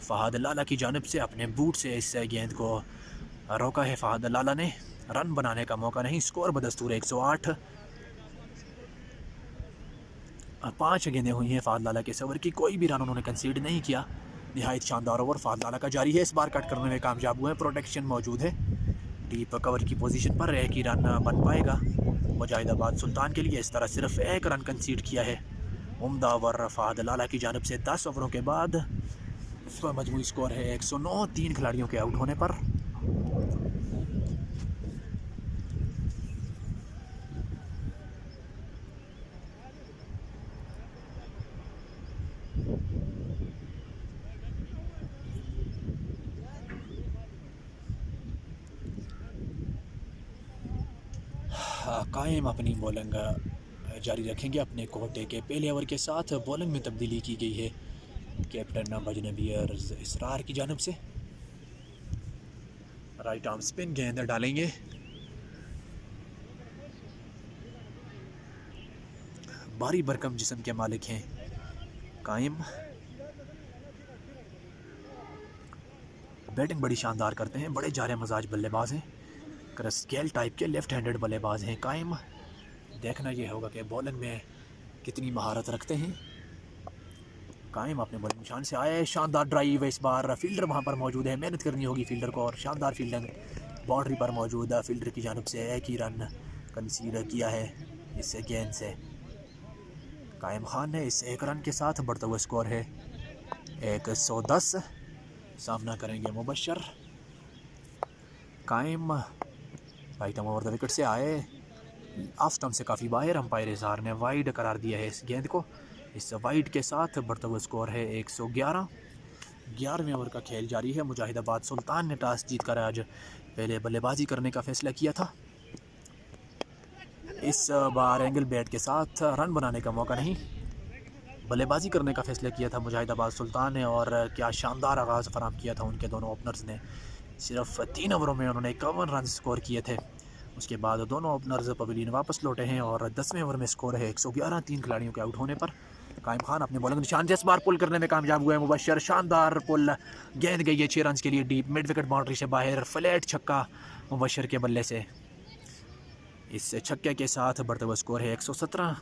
फहाद लाला की जानिब से, अपने बूट से इस गेंद को रोका है फहाद लाला ने। रन बनाने का मौका नहीं, स्कोर बदस्तूर 108। 5 गेंदें हुई हैं फहाद लाला के इस ओवर की, कोई भी रन उन्होंने कंसीड नहीं किया। निहायत शानदार ओवर फहाद लाला का जारी है, इस बार कट करने में कामयाब हुए हैं, प्रोटेक्शन मौजूद है, डीप कवर की पोजीशन पर 1 ही रन बन पाएगा मुजाहिदाबाद सुल्तान के लिए। इस तरह सिर्फ 1 रन कंसीड किया है। उम्दा ओवर फहाद लाला की जानिब से 10 ओवरों के बाद। मजमूई स्कोर है 109, 3 खिलाड़ियों के आउट होने पर। कायम अपनी बॉलिंग जारी रखेंगे अपने कोटे के पहले ओवर के साथ। बॉलिंग में तब्दीली की गई है कैप्टन अजनबी इसरार की जानिब से। राइट आर्म स्पिन गेंद डालेंगे, भारी भरकम जिस्म के मालिक हैं कायम। बैटिंग बड़ी शानदार करते हैं, बड़े जारे मजाज बल्लेबाज हैं, क्रस गेल टाइप के लेफ्ट हैंडेड बल्लेबाज हैं कायम। देखना ये होगा कि बॉलिंग में कितनी महारत रखते हैं कायम। अपने बॉलिंग निशान से आए, शानदार ड्राइव है, इस बार फील्डर वहाँ पर मौजूद है, मेहनत करनी होगी फील्डर को और शानदार फील्डिंग बाउंड्री पर मौजूद है। फील्डर की जानिब से 1 ही रन कंसीडर किया है इस गेंद से कायम खान ने। इस 1 रन के साथ बढ़ता हुआ स्कोर है 110। सामना करेंगे मुबशर। कायम right arm over the wicket से आए, ऑफ स्टंप से काफ़ी बाहर, अंपायर इजहार ने वाइड करार दिया है इस गेंद को। इस वाइड के साथ बढ़ता हुआ स्कोर है 111। 11वें ओवर का खेल जारी है। मुजाहिदाबाद सुल्तान ने टॉस जीतकर आज पहले बल्लेबाजी करने का फैसला किया था। इस बार एंगल बैट के साथ रन बनाने का मौका नहीं, बल्लेबाजी करने का फैसला किया था मुजाहिदाबाद सुल्तान ने। और क्या शानदार आगाज़ फराम किया था उनके दोनों ओपनर्स ने। सिर्फ 3 ओवरों में उन्होंने 51 रन स्कोर किए थे। उसके बाद दोनों ओपनर्स पवेलियन वापस लौटे हैं और 10वें ओवर में स्कोर है 111, 3 खिलाड़ियों के आउट होने पर। कायम खान अपने बॉलिंग निशान से इस बार पुल करने में कामयाब हुए हैं मुबशर। शानदार पुल, गेंद गई है 6 रन के लिए डीप मिड विकेट बाउंड्री से बाहर, फ्लैट छक्का मुबशर के बल्ले से। इस छक्के के साथ बढ़ता हुआ स्कोर है 117।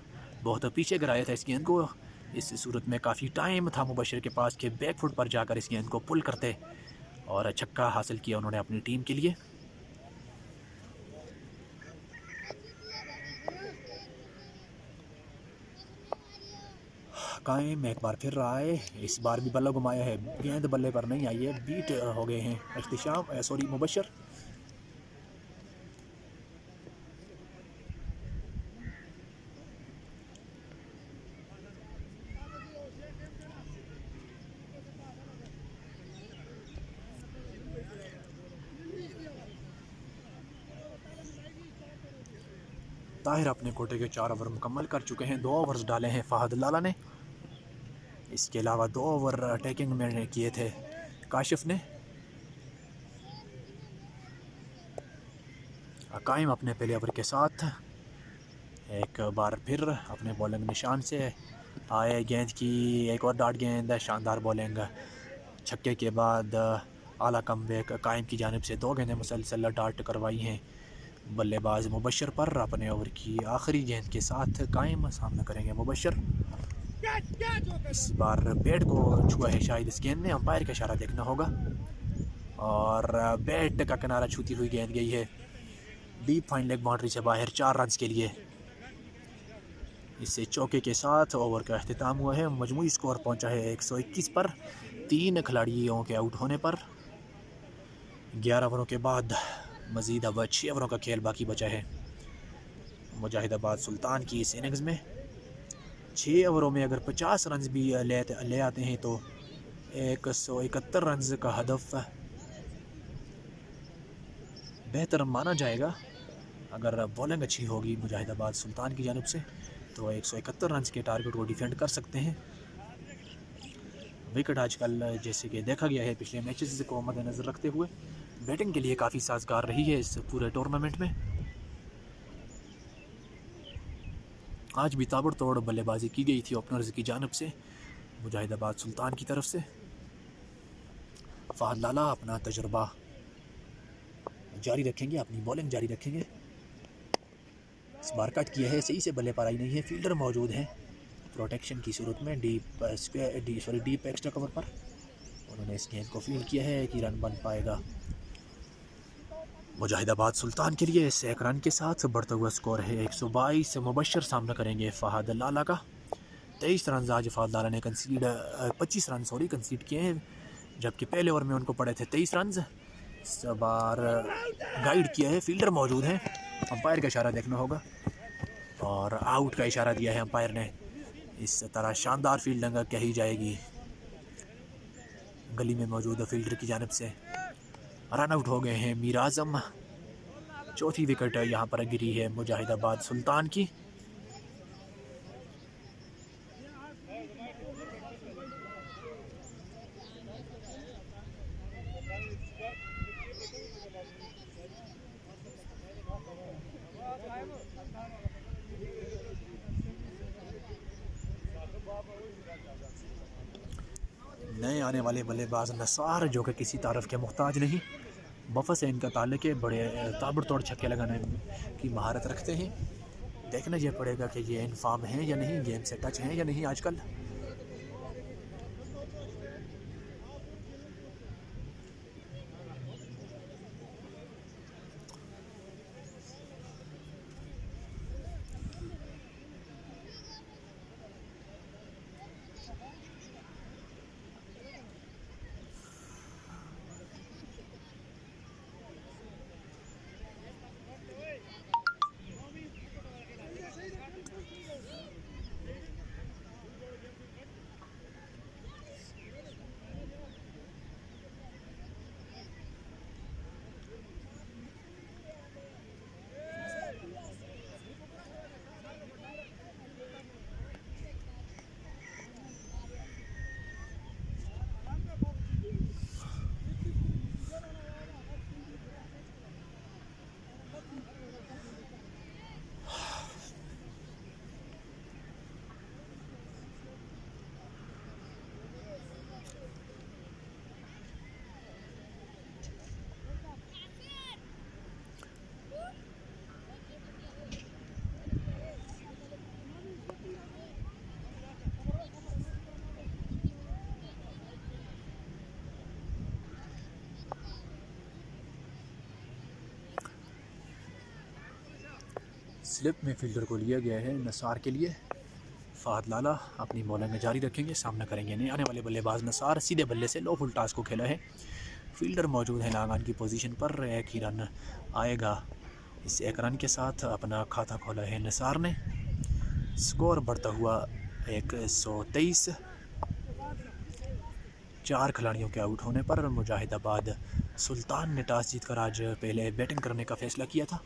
बहुत पीछे गिराया था इस गेंद को, इस सूरत में काफ़ी टाइम था मुबशर के पास कि बैक फुट पर जाकर इस गेंद को पुल करते और छक्का हासिल किया उन्होंने अपनी टीम के लिए। कायम एक बार फिर रहा है, इस बार भी बल्ला घुमाया है, गेंद बल्ले पर नहीं आई है, बीट हो गए हैं मुबशर। ताहिर अपने कोटे के 4 ओवर मुकम्मल कर चुके हैं। 2 ओवर्स डाले हैं फ़हद लाला ने। इसके अलावा 2 ओवर अटैकिंग में किए थे काशिफ ने। कायम अपने पहले ओवर के साथ एक बार फिर अपने बॉलिंग निशान से आए। गेंद की एक और डॉट गेंद, शानदार बॉलिंग। छक्के के बाद आला कमबैक कायम की जानिब से 2 गेंदें मुसलसल डॉट करवाई हैं बल्लेबाज मुबशर पर। अपने ओवर की आखिरी गेंद के साथ कायम सामना करेंगे मुबशर। इस बार बैट को छुआ है शायद इस गेंद ने, अंपायर का इशारा देखना होगा। और बैट का किनारा छूती हुई गेंद गई है डीप फाइन लेग बाउंड्री से बाहर 4 रन के लिए। इससे चौके के साथ ओवर का अख्तिताम हुआ है। मजमूई स्कोर पहुंचा है 121 पर 3 खिलाड़ियों के आउट होने पर। 11 ओवरों के बाद मज़ीद अब 6 ओवरों का खेल बाकी बचा है मुजाहिदाबाद सुल्तान की इस इनिंग्स में। 6 ओवरों में अगर 50 रन भी ले आते हैं तो 171 रन का हदफ बेहतर माना जाएगा। अगर बॉलिंग अच्छी होगी मुजाहिदाबाद सुल्तान की जानिब से तो 171 रन के टारगेट को डिफेंड कर सकते हैं। विकेट आजकल जैसे कि देखा गया है पिछले मैचेस को मद्देनज़र रखते हुए बैटिंग के लिए काफ़ी साजगार रही है इस पूरे टूर्नामेंट में। आज भी ताबड़तोड़ बल्लेबाजी की गई थी ओपनर्स की जानिब से मुजाहिदाबाद सुल्तान की तरफ से। फ़हद लाला अपना तजुर्बा जारी रखेंगे, अपनी बॉलिंग जारी रखेंगे। इस बार कट किया है, सही से बल्ले पर आई नहीं है। फील्डर मौजूद हैं प्रोटेक्शन की सूरत में डीप एक्स्ट्रा कवर पर। उन्होंने इस गेंद को फील्ड किया है कि रन बन पाएगा मुजाहिदाबाद सुल्तान के लिए। इस 1 रन के साथ बढ़ता हुआ स्कोर है 122। मुबशर सामना करेंगे फ़हद लाला का। 23 रन आज फ़हद लाला ने 25 रन कंसीड किए हैं, जबकि पहले ओवर में उनको पड़े थे 23 रन। इस बार गाइड किया है, फील्डर मौजूद हैं। अंपायर का इशारा देखना होगा और आउट का इशारा दिया है अंपायर ने। इस तरह शानदार फील्डिंग कही जाएगी गली में मौजूद फील्डर की जानिब से। रन आउट हो गए हैं मीर आज़म। चौथी विकेट यहाँ पर गिरी है मुजाहिदाबाद सुल्तान की। नए आने वाले बल्लेबाज नसार जो कि किसी तारफ़ के मुहताज नहीं, बफ़ा से इनका ताल्लुक़ है, बड़े ताबड़तोड़ छक्के लगाने की महारत रखते हैं। देखना यह पड़ेगा कि ये इन फॉर्म हैं या नहीं, गेम से टच हैं या नहीं आजकल। स्लिप में फील्डर को लिया गया है नसार के लिए। फ़हद लाला अपनी बॉलिंग जारी रखेंगे, सामना करेंगे नहीं आने वाले बल्लेबाज नसार। सीधे बल्ले से लो फुल टॉस को खेला है। फील्डर मौजूद है नागान की पोजीशन पर। 1 ही रन आएगा। इस 1 रन के साथ अपना खाता खोला है नसार ने। स्कोर बढ़ता हुआ 123। 4 खिलाड़ियों के आउट होने पर मुजाहिदाबाद सुल्तान ने टॉस जीतकर आज पहले बैटिंग करने का फ़ैसला किया था।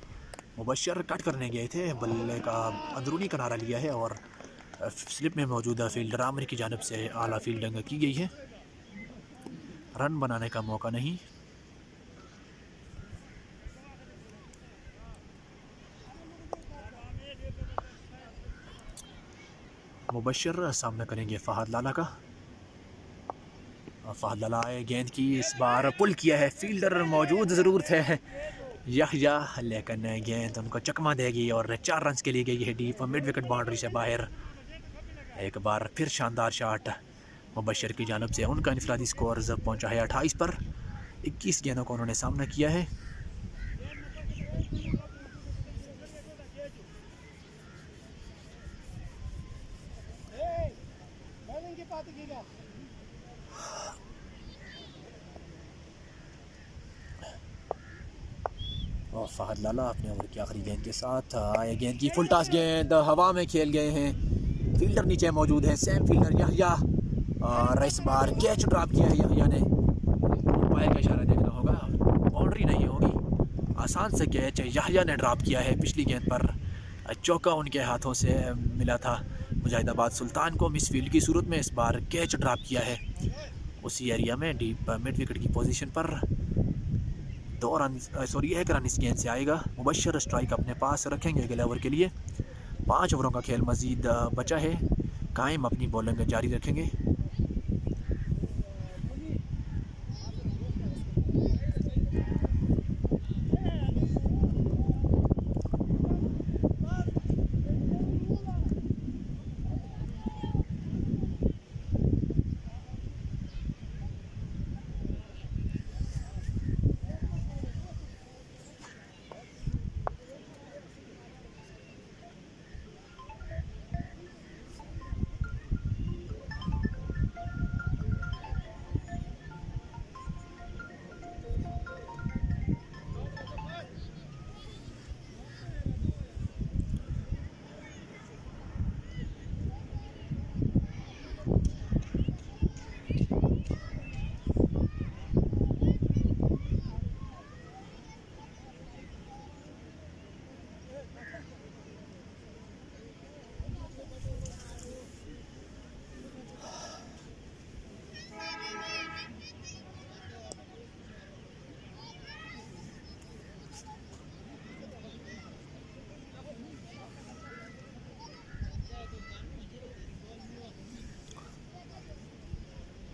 मुबशर कट करने गए थे, बल्ले का अंदरूनी किनारा लिया है और स्लिप में मौजूदा फील्डर आमिर की जानिब से आला फील्डिंग की गई है। रन बनाने का मौका नहीं। मुबशर सामना करेंगे फ़हद लाला का। फ़हद लाला आए, गेंद की इस बार पुल किया है, फील्डर मौजूद ज़रूर थे यहया, लेकिन गेंद उनको चकमा देगी और 4 रन के लिए गई है डीप मिड विकेट बाउंड्री से बाहर। एक बार फिर शानदार शॉट मुबशर की जानिब से। उनका इनफरादी स्कोर पहुंचा है 28 पर। 21 गेंदों को उन्होंने सामना किया है। और फ़हद लाला अपने ओवर की आखिरी गेंद के साथ आए, गेंद की फुल टॉस, गेंद हवा में खेल गए हैं, फील्डर नीचे मौजूद है, सेम फील्डर यहया, और इस बार कैच ड्रॉप किया है यहया ने। अंपायर का इशारा देखना होगा, बाउंड्री नहीं होगी। आसान से कैच यहया ने ड्रॉप किया है। पिछली गेंद पर चौका उनके हाथों से मिला था मुजाहिदाबाद सुल्तान को मिस फील्ड की सूरत में। इस बार कैच ड्रॉप किया है उसी एरिया में डीप मिड विकेट की पोजीशन पर। 1 रन इस गेंद से आएगा। मुबशर स्ट्राइक अपने पास रखेंगे अगले ओवर के लिए। 5 ओवरों का खेल मजीद बचा है। कायम अपनी बॉलिंग जारी रखेंगे।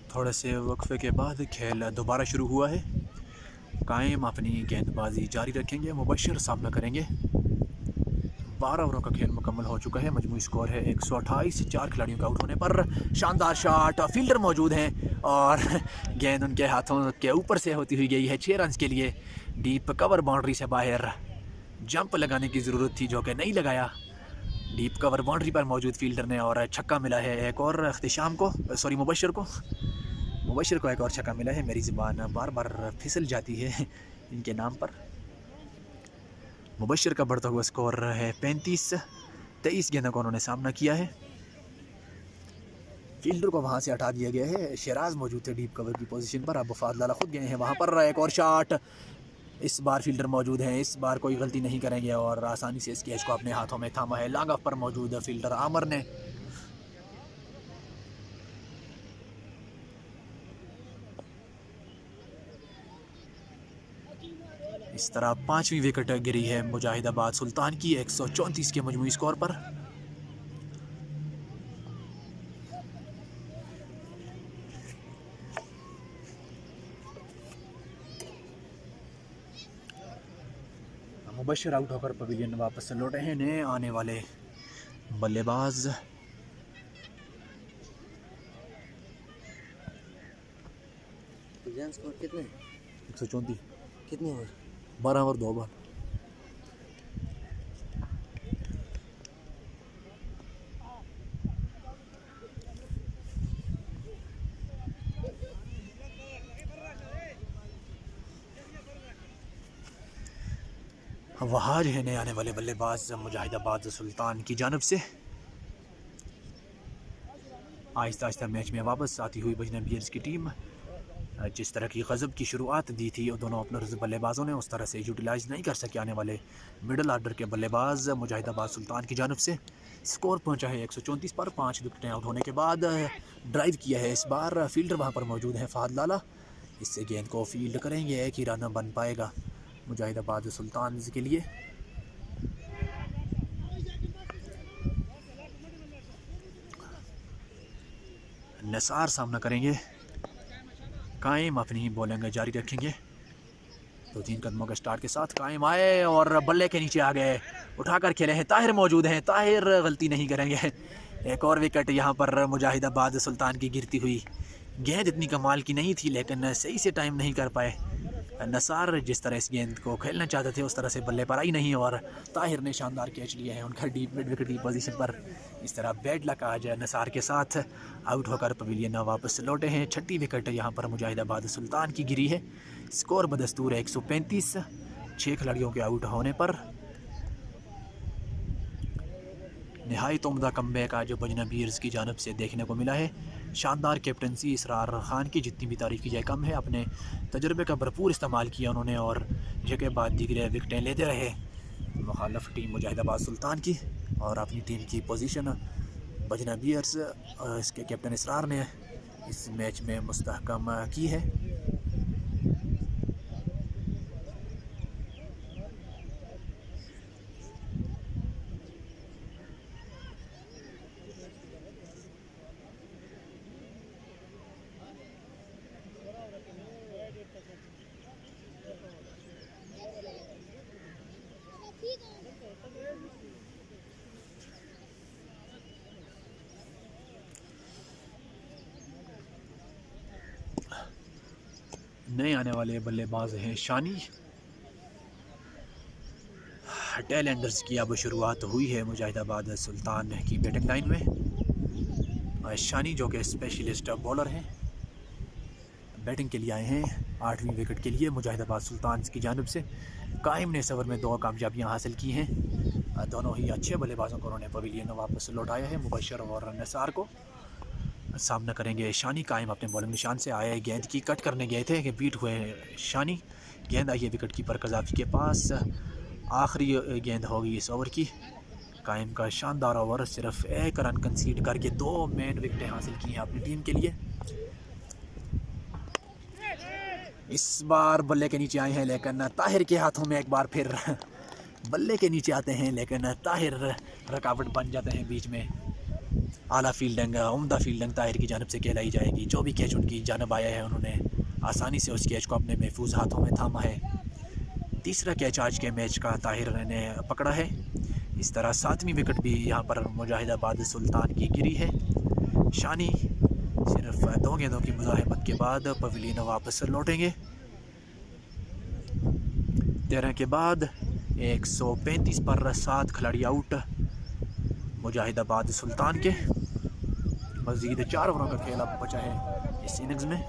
थोड़े से वक्फे के बाद खेल दोबारा शुरू हुआ है। कायम अपनी गेंदबाजी जारी रखेंगे। मुबशर सामना करेंगे। 12 ओवरों का खेल मुकम्मल हो चुका है। मजमूई स्कोर है 128। 4 खिलाड़ियों का आउट होने पर शानदार शॉट, फील्डर मौजूद हैं और गेंद उनके हाथों के ऊपर से होती हुई गई है 6 रन के लिए डीप कवर बाउंड्री से बाहर। जंप लगाने की ज़रूरत थी जो कि नहीं लगाया डीप कवर बाउंड्री पर मौजूद फील्डर ने, और छक्का मिला है एक और इख्तिशाम को, मुबशर को एक और छक्का मिला है। मेरी ज़ुबान बार बार फिसल जाती है इनके नाम पर। मुबशर का बढ़ता हुआ स्कोर है 35। 23 गेंदों का उन्होंने सामना किया है। फील्डर को वहाँ से हटा दिया गया है। शहराज मौजूद थे डीप कवर की पोजीशन पर। अब फ़हद लाला खुद गए हैं वहाँ पर। एक और शॉट, इस बार फील्डर मौजूद हैं, इस बार कोई गलती नहीं करेंगे और आसानी से इस कैच को अपने हाथों में थामा है। लॉन्ग ऑफ पर मौजूद फील्डर आमिर ने। इस तरह 5वीं विकेट गिरी है मुजाहिदाबाद सुल्तान की 134 के मजमूई स्कोर पर। मुबशर आउट होकर पवेलियन वापस लौटे हैं। नए आने वाले बल्लेबाज कितने 134 कितने ओवर 12 ओवर 2 बॉल। वहाज है नए आने वाले बल्लेबाज मुजाहिदाबाद सुल्तान की जानब से। आहिस्ता आहिस्ता मैच में वापस आती हुई बजनबियर्स की टीम। जिस तरह की गज़ब की शुरुआत दी थी और दोनों ओपनर्स बल्लेबाजों ने, उस तरह से यूटिलाइज़ नहीं कर सके आने वाले मिडल आर्डर के बल्लेबाज मुजाहिदाबाद सुल्तान की जानिब से। स्कोर पहुंचा है 134 पर। 5 विकेटें आउट होने के बाद ड्राइव किया है इस बार। फील्डर वहां पर मौजूद है फहद लाला। इससे गेंद को फील्ड करेंगे, एक ही रन बन पाएगा मुजाहिदाबाद सुल्तान के लिए। निसार सामना करेंगे, कायम अपनी बॉलिंग जारी रखेंगे। तो 3 कदमों के स्टार्ट के साथ कायम आए और बल्ले के नीचे आ गए, उठाकर खेले हैं। ताहिर मौजूद हैं, ताहिर गलती नहीं करेंगे। एक और विकेट यहाँ पर मुजाहिदाबाद सुल्तान की गिरती हुई। गेंद इतनी कमाल की नहीं थी लेकिन सही से टाइम नहीं कर पाए। नसार जिस तरह इस गेंद को खेलना चाहते थे उस तरह से बल्ले पर आई नहीं और ताहिर ने शानदार कैच लिए हैं उनका डीप मिड विकेट की पोजीशन पर। इस तरह बैड लक आज नसार के साथ आउट होकर पवेलियन वापस लौटे हैं। 6ठी विकेट यहाँ पर मुजाहिदाबाद सुल्तान की गिरी है। स्कोर बदस्तूर है 135, 6 खिलाड़ियों के आउट होने पर। नहायत उम्दा कमबैक आज बजना बीयर्स की जानिब से देखने को मिला है। शानदार कैप्टनसी इसरार खान की जितनी भी तारीफ़ की जाए कम है। अपने तजुर्बे का भरपूर इस्तेमाल किया उन्होंने और जगह बाद दीगर विकेटें लेते रहे मुखालफ टीम मुजाहिदाबाद सुल्तान की। और अपनी टीम की पोजीशन बजना बीयर्स इसके कैप्टन इसरार ने इस मैच में मुस्तहकम की है। नए आने वाले बल्लेबाज हैं शानी। टेल एंडर्स की अब शुरुआत हुई है मुजाहिदाबाद सुल्तान की बैटिंग लाइन में। शानी जो कि स्पेशलिस्ट बॉलर हैं, बैटिंग के लिए आए हैं 8वीं विकेट के लिए मुजाहिदाबाद सुल्तान की जानिब से। कायम ने इस ओवर में 2 कामयाबियाँ हासिल की हैं। दोनों ही अच्छे बल्लेबाजों को उन्होंने पवेलियन वापस लौटाया है, मुबशर और नसार को। सामना करेंगे शानी। कायम अपने बॉलिंग निशान से आए, गेंद की कट करने गए थे कि बीट हुए शानी। गेंद आई है विकेट कीपर कज़ाफ़ी के पास। आखिरी गेंद होगी इस ओवर की। कायम का शानदार ओवर, सिर्फ 1 रन कंसीड करके 2 मेन विकेटें हासिल की हैं अपनी टीम के लिए। इस बार बल्ले के नीचे आए हैं लेकिन ताहिर के हाथों में एक बार फिर बल्ले के नीचे आते हैं लेकिन ताहिर रुकावट बन जाते हैं बीच में। आला फील्डिंग, उम्दा फील्डिंग ताहिर की जानिब से कहलाई जाएगी। जो भी कैच उनकी जानिब आया है उन्होंने आसानी से उस कैच को अपने महफूज हाथों में थामा है। तीसरा कैच आज के मैच का ताहिर ने पकड़ा है। इस तरह 7वीं विकेट भी यहाँ पर मुजाहिदाबाद सुल्तान की गिरी है। शानी सिर्फ 2 गेंदों की मुज़ाहमत के बाद पवेलियन वापस लौटेंगे। 13 के बाद 135 पर 7 खिलाड़ी आउट मुजाहिदाबाद सुल्तान के। मज़ीद 4 ओवरों का खेल अब बचा है इस इनिंग्स में।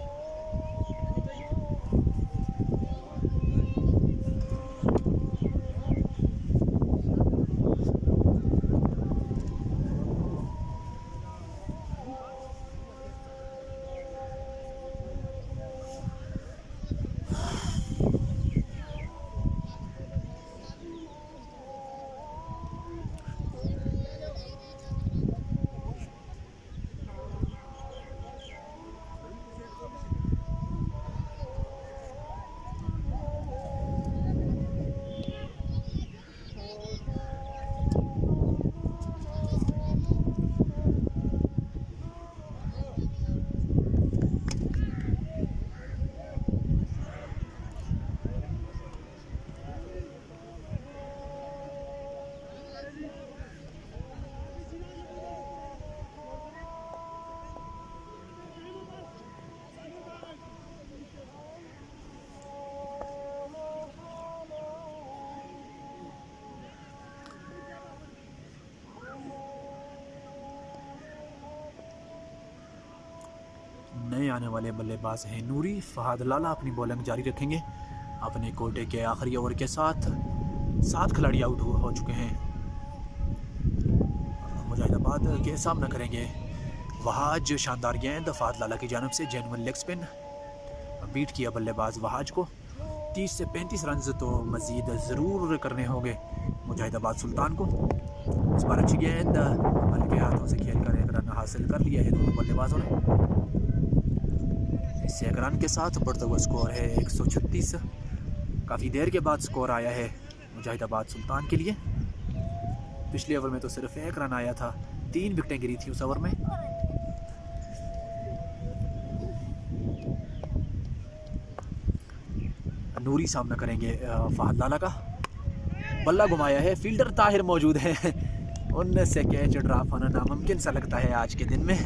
नए आने वाले बल्लेबाज हैं नूरी। फहद लाला अपनी बॉलिंग जारी रखेंगे। अपने कोटे के आखिरी ओवर के साथ 7 खिलाड़ी आउट हो चुके हैं। मुजाहिदाबाद के सामना करेंगे वहाज। शानदार गेंद फहद लाला की जानिब से, जेनुइन लेग स्पिन। बीट किया बल्लेबाज वहाज को। 30 से 35 रन तो मज़ीद ज़रूर करने होंगे मुजाहिदाबाद सुल्तान को। इस बार अच्छी गेंद हल्के हाथों से खेल कर एक रन हासिल कर लिया है दोनों बल्लेबाजों ने। इस एक रन के साथ बढ़ता हुआ स्कोर है 136। काफ़ी देर के बाद स्कोर आया है मुजाहिदाबाद सुल्तान के लिए। पिछले ओवर में तो सिर्फ एक रन आया था, 3 विकेटें गिरी थी उस ओवर में। नूरी सामना करेंगे फहद लाला का। बल्ला घुमाया है, फील्डर ताहिर मौजूद है, उनसे कैच ड्रॉप होना नामुमकिन सा लगता है आज के दिन में।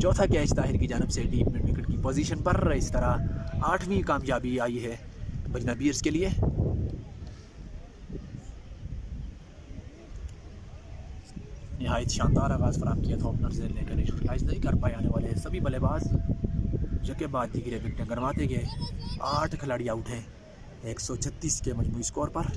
चौथा कैच ताहिर की जानिब से डीप मिड विकेट की पोजीशन पर। इस तरह 8वीं कामयाबी आई है बजना बीयर्स के लिए। नहायत शानदार आगाज़ फराम किया था ओपनर से, लेकिन यूटिलाइज नहीं कर पाए आने वाले सभी बल्लेबाज। जगह बाद दिगरे विकेटें गंवाते गए। 8 खिलाड़ी आउट हैं 136 के मजमूई स्कोर पर।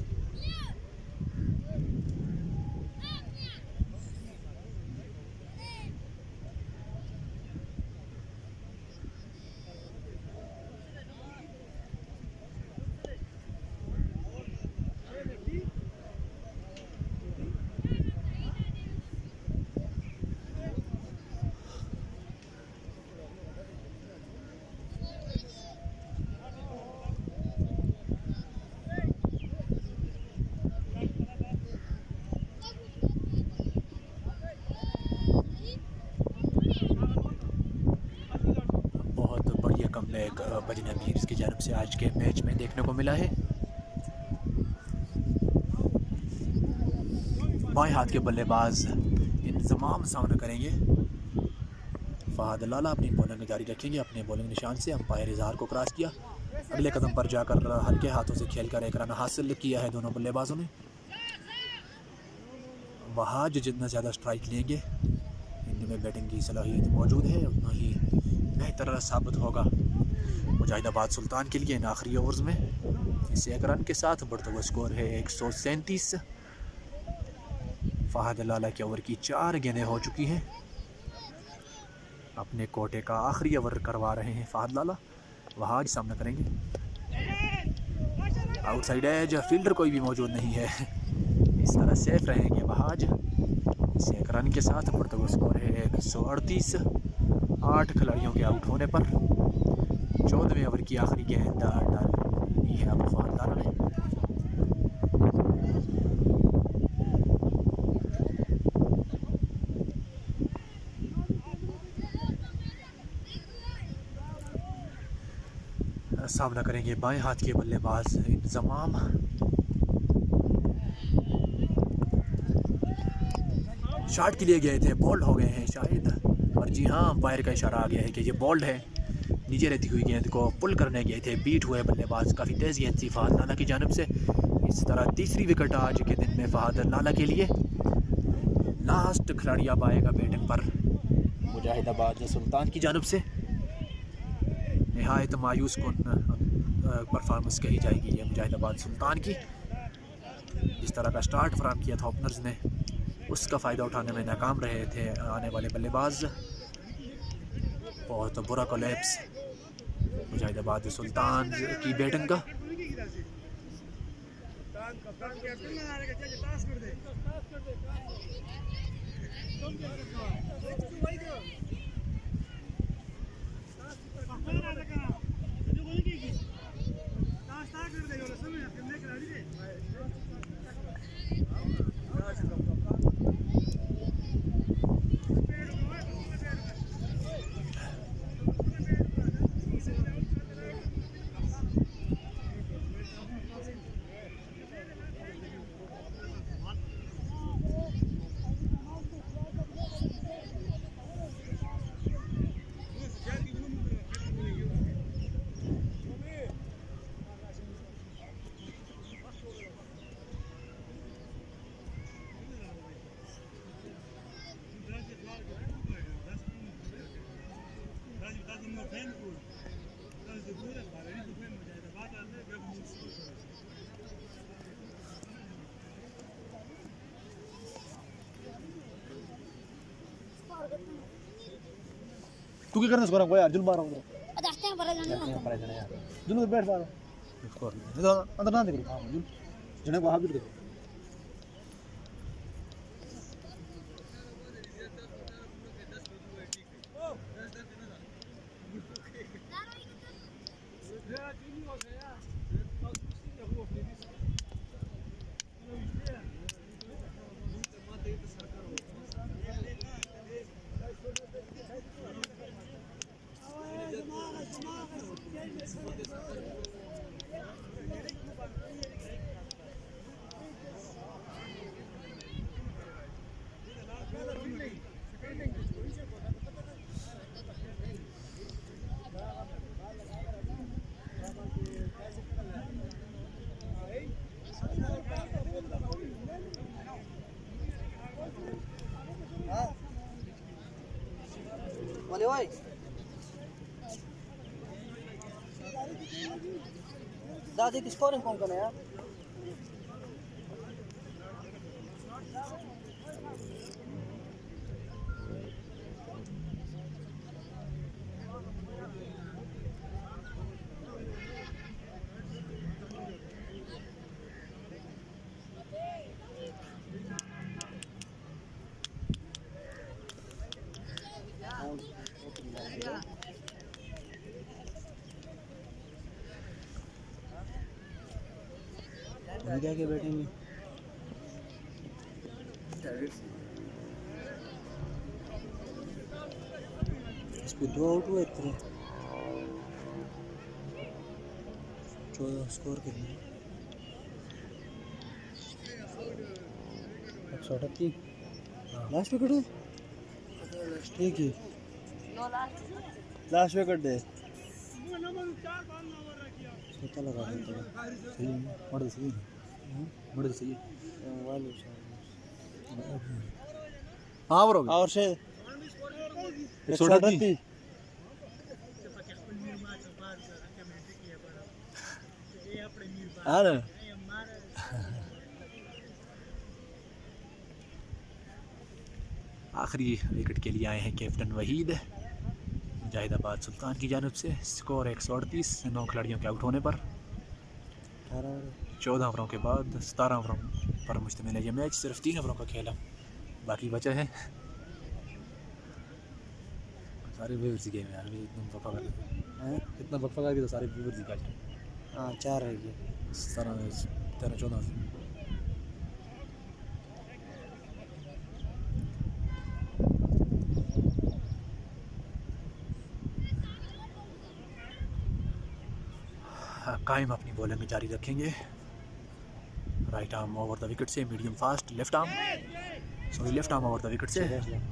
कमबैक बजना बीयर्स की जानिब से आज के मैच में देखने को मिला है। बाएं हाथ के बल्लेबाज इंतज़ाम सामना करेंगे। फहद लाला अपनी बॉलिंग जारी रखेंगे अपने बॉलिंग निशान से। अंपायर इजहार को क्रॉस किया, अगले कदम पर जाकर हल्के हाथों से खेलकर एक रन हासिल किया है दोनों बल्लेबाजों ने। वहाज जितना ज़्यादा स्ट्राइक लेंगे, इनमें बैटिंग की सलाहियत मौजूद है, उतना ही बेहतर साबित होगा मुजाहिदाबाद सुल्तान के लिए इन आखिरी ओवर्स में। इस एक रन के साथ बढ़ता हुआ स्कोर है 137। फहद लाला के ओवर की 4 गेंदें हो चुकी हैं। अपने कोटे का आखिरी ओवर करवा रहे हैं फहद लाला। वहाज सामना करेंगे। आउटसाइड एज, फील्डर कोई भी मौजूद नहीं है, इस तरह सेफ रहेंगे वहाज। इस एक रन के साथ बढ़ता हुआ स्कोर है 138। 8 खिलाड़ियों के आउट होने पर 14वें ओवर की आखिरी गेंद डाली है अब फहद लाला ने। सामना करेंगे बाएं हाथ के बल्लेबाज इंतज़ाम। शॉट के लिए गए थे, बोल्ड हो गए हैं शायद, और जी हाँ अंपायर का इशारा आ गया है कि ये बोल्ड है। नीचे रहती हुई गेंद को पुल करने गए थे, बीट हुए बल्लेबाज। काफ़ी तेज़ गेंद थी फहद लाला की जानिब से। इस तरह तीसरी विकेट आज के दिन में फहद लाला के लिए। लास्ट खिलाड़ी अब आएगा बैटिंग पर मुजाहिदाबाद सुल्तान की जानिब से। नहायत मायूस कुन परफॉर्मेंस कही जाएगी ये मुजाहिदाबाद सुल्तान की। जिस तरह का स्टार्ट फराम किया था ओपनर्स ने, उसका फ़ायदा उठाने में नाकाम रहे थे आने वाले बल्लेबाज। बहुत बुरा कोलैप्स मुजाहिदाबाद सुल्तान की बैटिंग का। तू क्या करना स्कोर को यार जुल मार रहा हूं। Ada जुनू बैठ पा रहा अंदर ना देख रहा हूँ जने को हाथ देखो Olha, oi. दादी किसको नहीं फोन करना यार क्या के बैठेंगे इस पे 2 आउट हुए इतने 14 स्कोर कितने 138 लास्ट विकेट है ठीक है लास्ट विकेट दे सोता लगा सही मर्द सही मर्द सही हाँ बरो और से 138 हाँ आखिरी विकेट के लिए आए हैं कैप्टन वहीद मुजाहिदाबाद सुल्तान की जानिब से। स्कोर 138 9 खिलाड़ियों के आउट होने पर 14 ओवरों के बाद 17 ओवरों पर मुश्तमिल है ये मैच। सिर्फ 3 ओवरों का खेला बाकी बचा है। सारे व्यूअर्स गेम है यार इतना वक्फा करके तो सारे व्यूअर्स ही का हाँ 4 रह गए 13 14 कायम अपनी बॉलिंग में जारी रखेंगे। Right arm over the wicket से medium fast left arm over the wicket से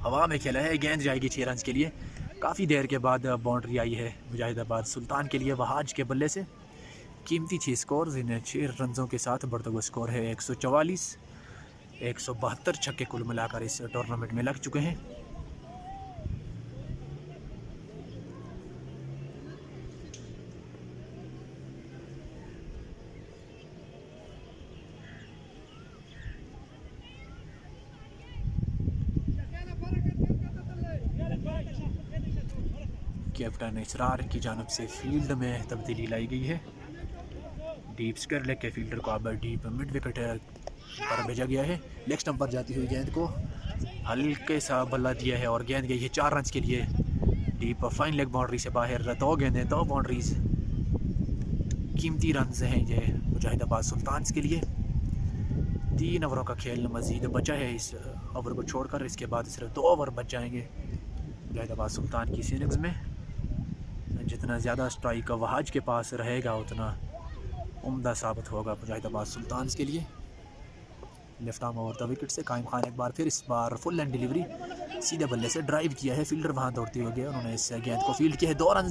हवा में खेला है। गेंद जाएगी 6 रन के लिए। काफ़ी देर के बाद बाउंड्री आई है मुजाहिदाबाद सुल्तान के लिए वहाज के बल्ले से। कीमती 6 स्कोर इन 6 रनों के साथ बढ़ता हुआ स्कोर है 144। 172 छक्के कुल मिलाकर इस टूर्नामेंट में लग चुके हैं। कैप्टन इसरार की जानिब से फील्ड में तब्दीली लाई गई है। डीप स्क्वायर लेग के फील्डर को अब डीप मिड विकेट पर भेजा गया है। लेग स्टंप पर जाती हुई गेंद को हल्के सा बल्ला दिया है और गेंद गई है 4 रन के लिए डीप फाइन लेग बाउंड्री से बाहर। 2 गेंदें 2 बाउंड्रीज कीमती रन हैं ये मुजाहिदाबाद सुल्तान के लिए। 3 ओवरों का खेल मजीद बचा है इस ओवर को छोड़कर। इसके बाद सिर्फ 2 ओवर बच जाएंगे मुजाहिदाबाद सुल्तान की इनिंग्स में। जितना ज़्यादा स्ट्राइक वहाज के पास रहेगा उतना उम्दा साबित होगा मुजाहिदाबाद सुल्तान के लिए। Left arm over the wicket से कायम खान एक बार फिर इस बार फुल एंड डिलीवरी सीधे बल्ले से ड्राइव किया है। फील्डर वहाँ दौड़ते हुए गए। उन्होंने इस गेंद को फील्ड किया है। 2 रन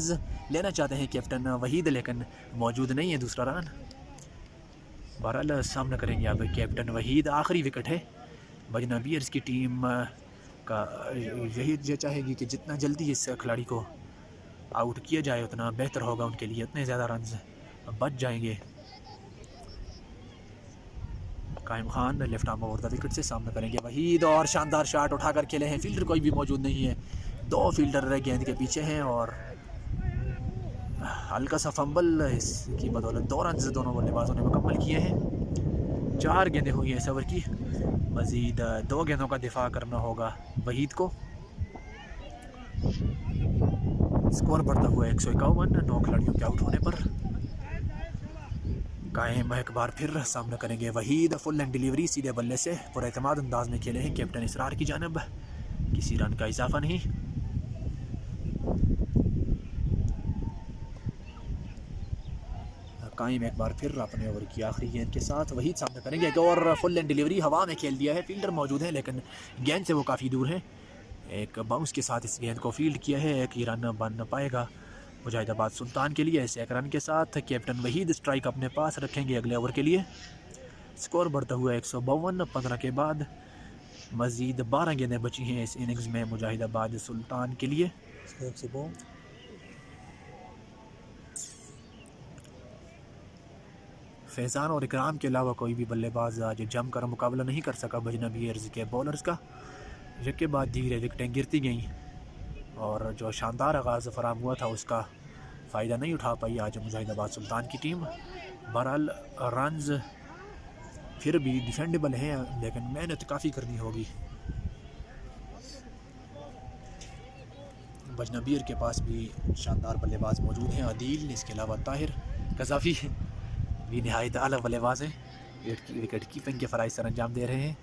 लेना चाहते हैं कैप्टन वहीद लेकिन मौजूद नहीं है दूसरा रन। बहरहाल सामना करेंगे अब कैप्टन वहीद। आखिरी विकेट है। बजना बियर्स की टीम का यही चाहेगी कि जितना जल्दी इस खिलाड़ी को आउट किया जाए उतना बेहतर होगा उनके लिए। इतने ज़्यादा रन बच जाएंगे। कायम Khan left arm over the wicket से सामना करेंगे वहीद और शानदार शॉट उठाकर खेले हैं। फील्डर कोई भी मौजूद नहीं है। 2 फील्डर गेंद के पीछे हैं और हल्का सा फंबल, इसकी बदौलत 2 रन दोनों बल्लेबाजों ने मुकम्मल किए हैं। 4 गेंदें हुई हैं इस ओवर की, मज़ीद 2 गेंदों का दिफा करना होगा वहीद को। स्कोर बढ़ता हुआ 151, 9 खिलाड़ियों के आउट होने पर। कायम एक बार फिर सामना करेंगे वहीद, फुल एंड डिलीवरी सीधे बल्ले से पुरएतमाद अंदाज में खेले हैं कैप्टन इसरार की जानब, किसी रन का इजाफा नहीं। कायम एक बार फिर अपने ओवर की आखिरी गेंद के साथ वहीद सामना करेंगे। एक और फुल एंड डिलीवरी हवा में खेल दिया है, फील्डर मौजूद है लेकिन गेंद से वो काफ़ी दूर है। एक बाउंस के साथ इस गेंद को फील्ड किया है, एक ही रन बन पाएगा मुजाहिदाबाद सुल्तान के लिए। ऐसे एक रन के साथ कैप्टन वहीद स्ट्राइक अपने पास रखेंगे अगले ओवर के लिए। स्कोर बढ़ता हुआ 152, 15 के बाद मज़ीद 12 गेंदें बची हैं इस इनिंग्स में मुजाहिदाबाद सुल्तान के लिए। फैज़ान और इकराम के अलावा कोई भी बल्लेबाज आज जमकर मुकाबला नहीं कर सका अजनबी अर्ज़ के बॉलर्स का, जिसके बाद धीरे विकेटें गिरती गईं और जो शानदार आगाज़ फराम हुआ था उसका फ़ायदा नहीं उठा पाई आज मुजाहिदाबाद सुल्तान की टीम। बहरहाल रन्स फिर भी डिफेंडेबल हैं लेकिन मेहनत काफ़ी करनी होगी। अजनबीर के पास भी शानदार बल्लेबाज मौजूद हैं, अदील, इसके अलावा ताहिर कज़ाफ़ी भी नहायत आला बल्लेबाज हैं, विकेट कीपिंग के फ़राइज़ सर अंजाम दे रहे हैं।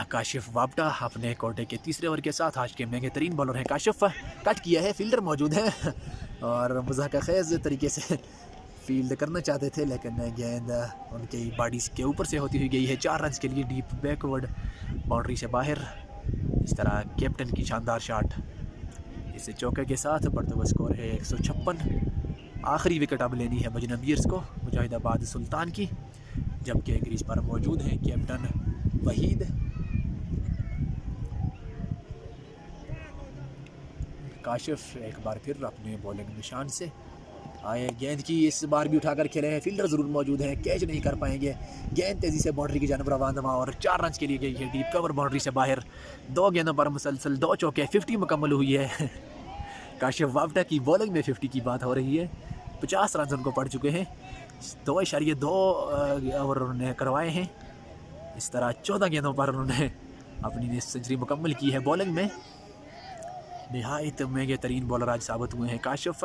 काशिफ वापटा अपने कोटे के तीसरे ओवर के साथ आज के महंगे तरीन बॉलर हैं। काशिफ कट किया है, फील्डर मौजूद है और मज़ाक़-ए-ख़ेज़ तरीके से फील्ड करना चाहते थे लेकिन गेंद उनकी बॉडी के ऊपर से होती हुई गई है 4 रन के लिए डीप बैकवर्ड बाउंड्री से बाहर। इस तरह कैप्टन की शानदार शॉट इस चौके के साथ बढ़ता हुआ स्कोर है 156। आखिरी विकेट अब लेनी है अजनबीर्स को मुजाहिदाबाद सुल्तान की, जबकि क्रीज पर मौजूद हैं कैप्टन वहीद। काशिफ एक बार फिर अपने बॉलिंग निशान से आए, गेंद की इस बार भी उठाकर खेले हैं, फील्डर ज़रूर मौजूद हैं, कैच नहीं कर पाएंगे। गेंद तेज़ी से बाउंड्री की जानब रवाना और 4 रन के लिए गई है डीप कवर बाउंड्री से बाहर। 2 गेंदों पर मुसलसल 2 चौके, 50 मुकम्मल हुई है। काशिफ वापटा की बॉलिंग में 50 की बात हो रही है, 50 रन उनको पड़ चुके हैं, 2.2 ओवर उन्होंने करवाए हैं। इस तरह 14 गेंदों पर उन्होंने अपनी सेंचुरी मुकम्मल की है। बॉलिंग में नहायत महंगे तरीन बॉलर आज साबित हुए हैं काशिफ।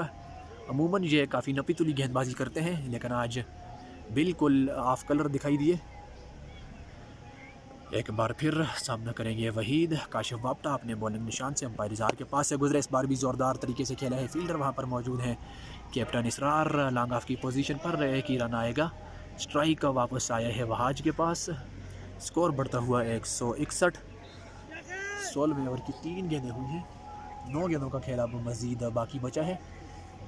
अमूमन ये काफ़ी नपी तुली गेंदबाजी करते हैं लेकिन आज बिल्कुल ऑफ कलर दिखाई दिए। एक बार फिर सामना करेंगे वहीद। काशिफ वापटा अपने बॉलिंग निशान से अंपायर इज़हार के पास से गुजरे, इस बार भी ज़ोरदार तरीके से खेला है, फील्डर वहाँ पर मौजूद हैं। कैप्टन इसरार लॉन्ग ऑफ की पोजीशन पर, एक ही रन आएगा। स्ट्राइक वापस आया है वहाज के पास। स्कोर बढ़ता हुआ 161। 16वें ओवर की 3 गेंदें हुई हैं, 9 गेंदों का खेल अब मज़ीद बाकी बचा है,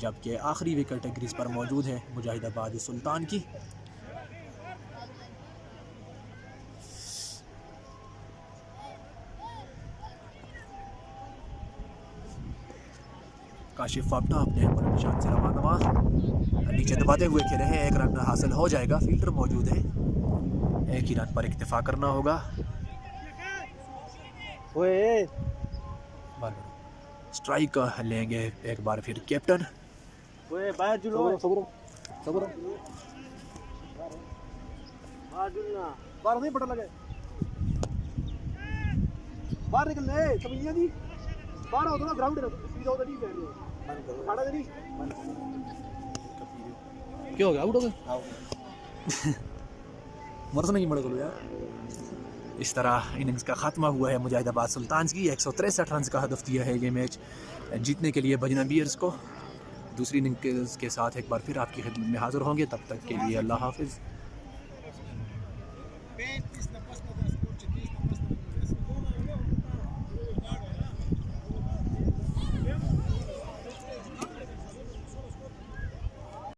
जबकि आखिरी विकेट क्रीज पर मौजूद है मुजाहिदाबाद सुल्तान की। काशिफ वापटा अपने बॉलिंग निशान से रवाना, नीचे दबाते हुए खेले हैं, 1 रन हासिल हो जाएगा, फील्डर मौजूद है, एक ही रन पर इक्तिफा करना होगा। स्ट्राइक लेंगे एक बार फिर कैप्टन। बाहर नहीं पता लगे, बाहर निकलने तमीज़ नहीं, बाहर आओ ना ग्राउंड सीधा उधर नहीं बैठ रहे खड़ा नहीं। क्या हो गया, आउट हो गए मर्ज नहीं मड़ गलो यार। इस तरह इनिंग्स का खात्मा हुआ है मुजाहिदाबाद सुल्तान की। 163 रन का हदफ दिया है ये मैच जीतने के लिए अजनबीर्स को। दूसरी इनिंग्स के साथ एक बार फिर आपकी खिदमत में हाज़िर होंगे, तब तक के लिए अल्लाह हाफिज़।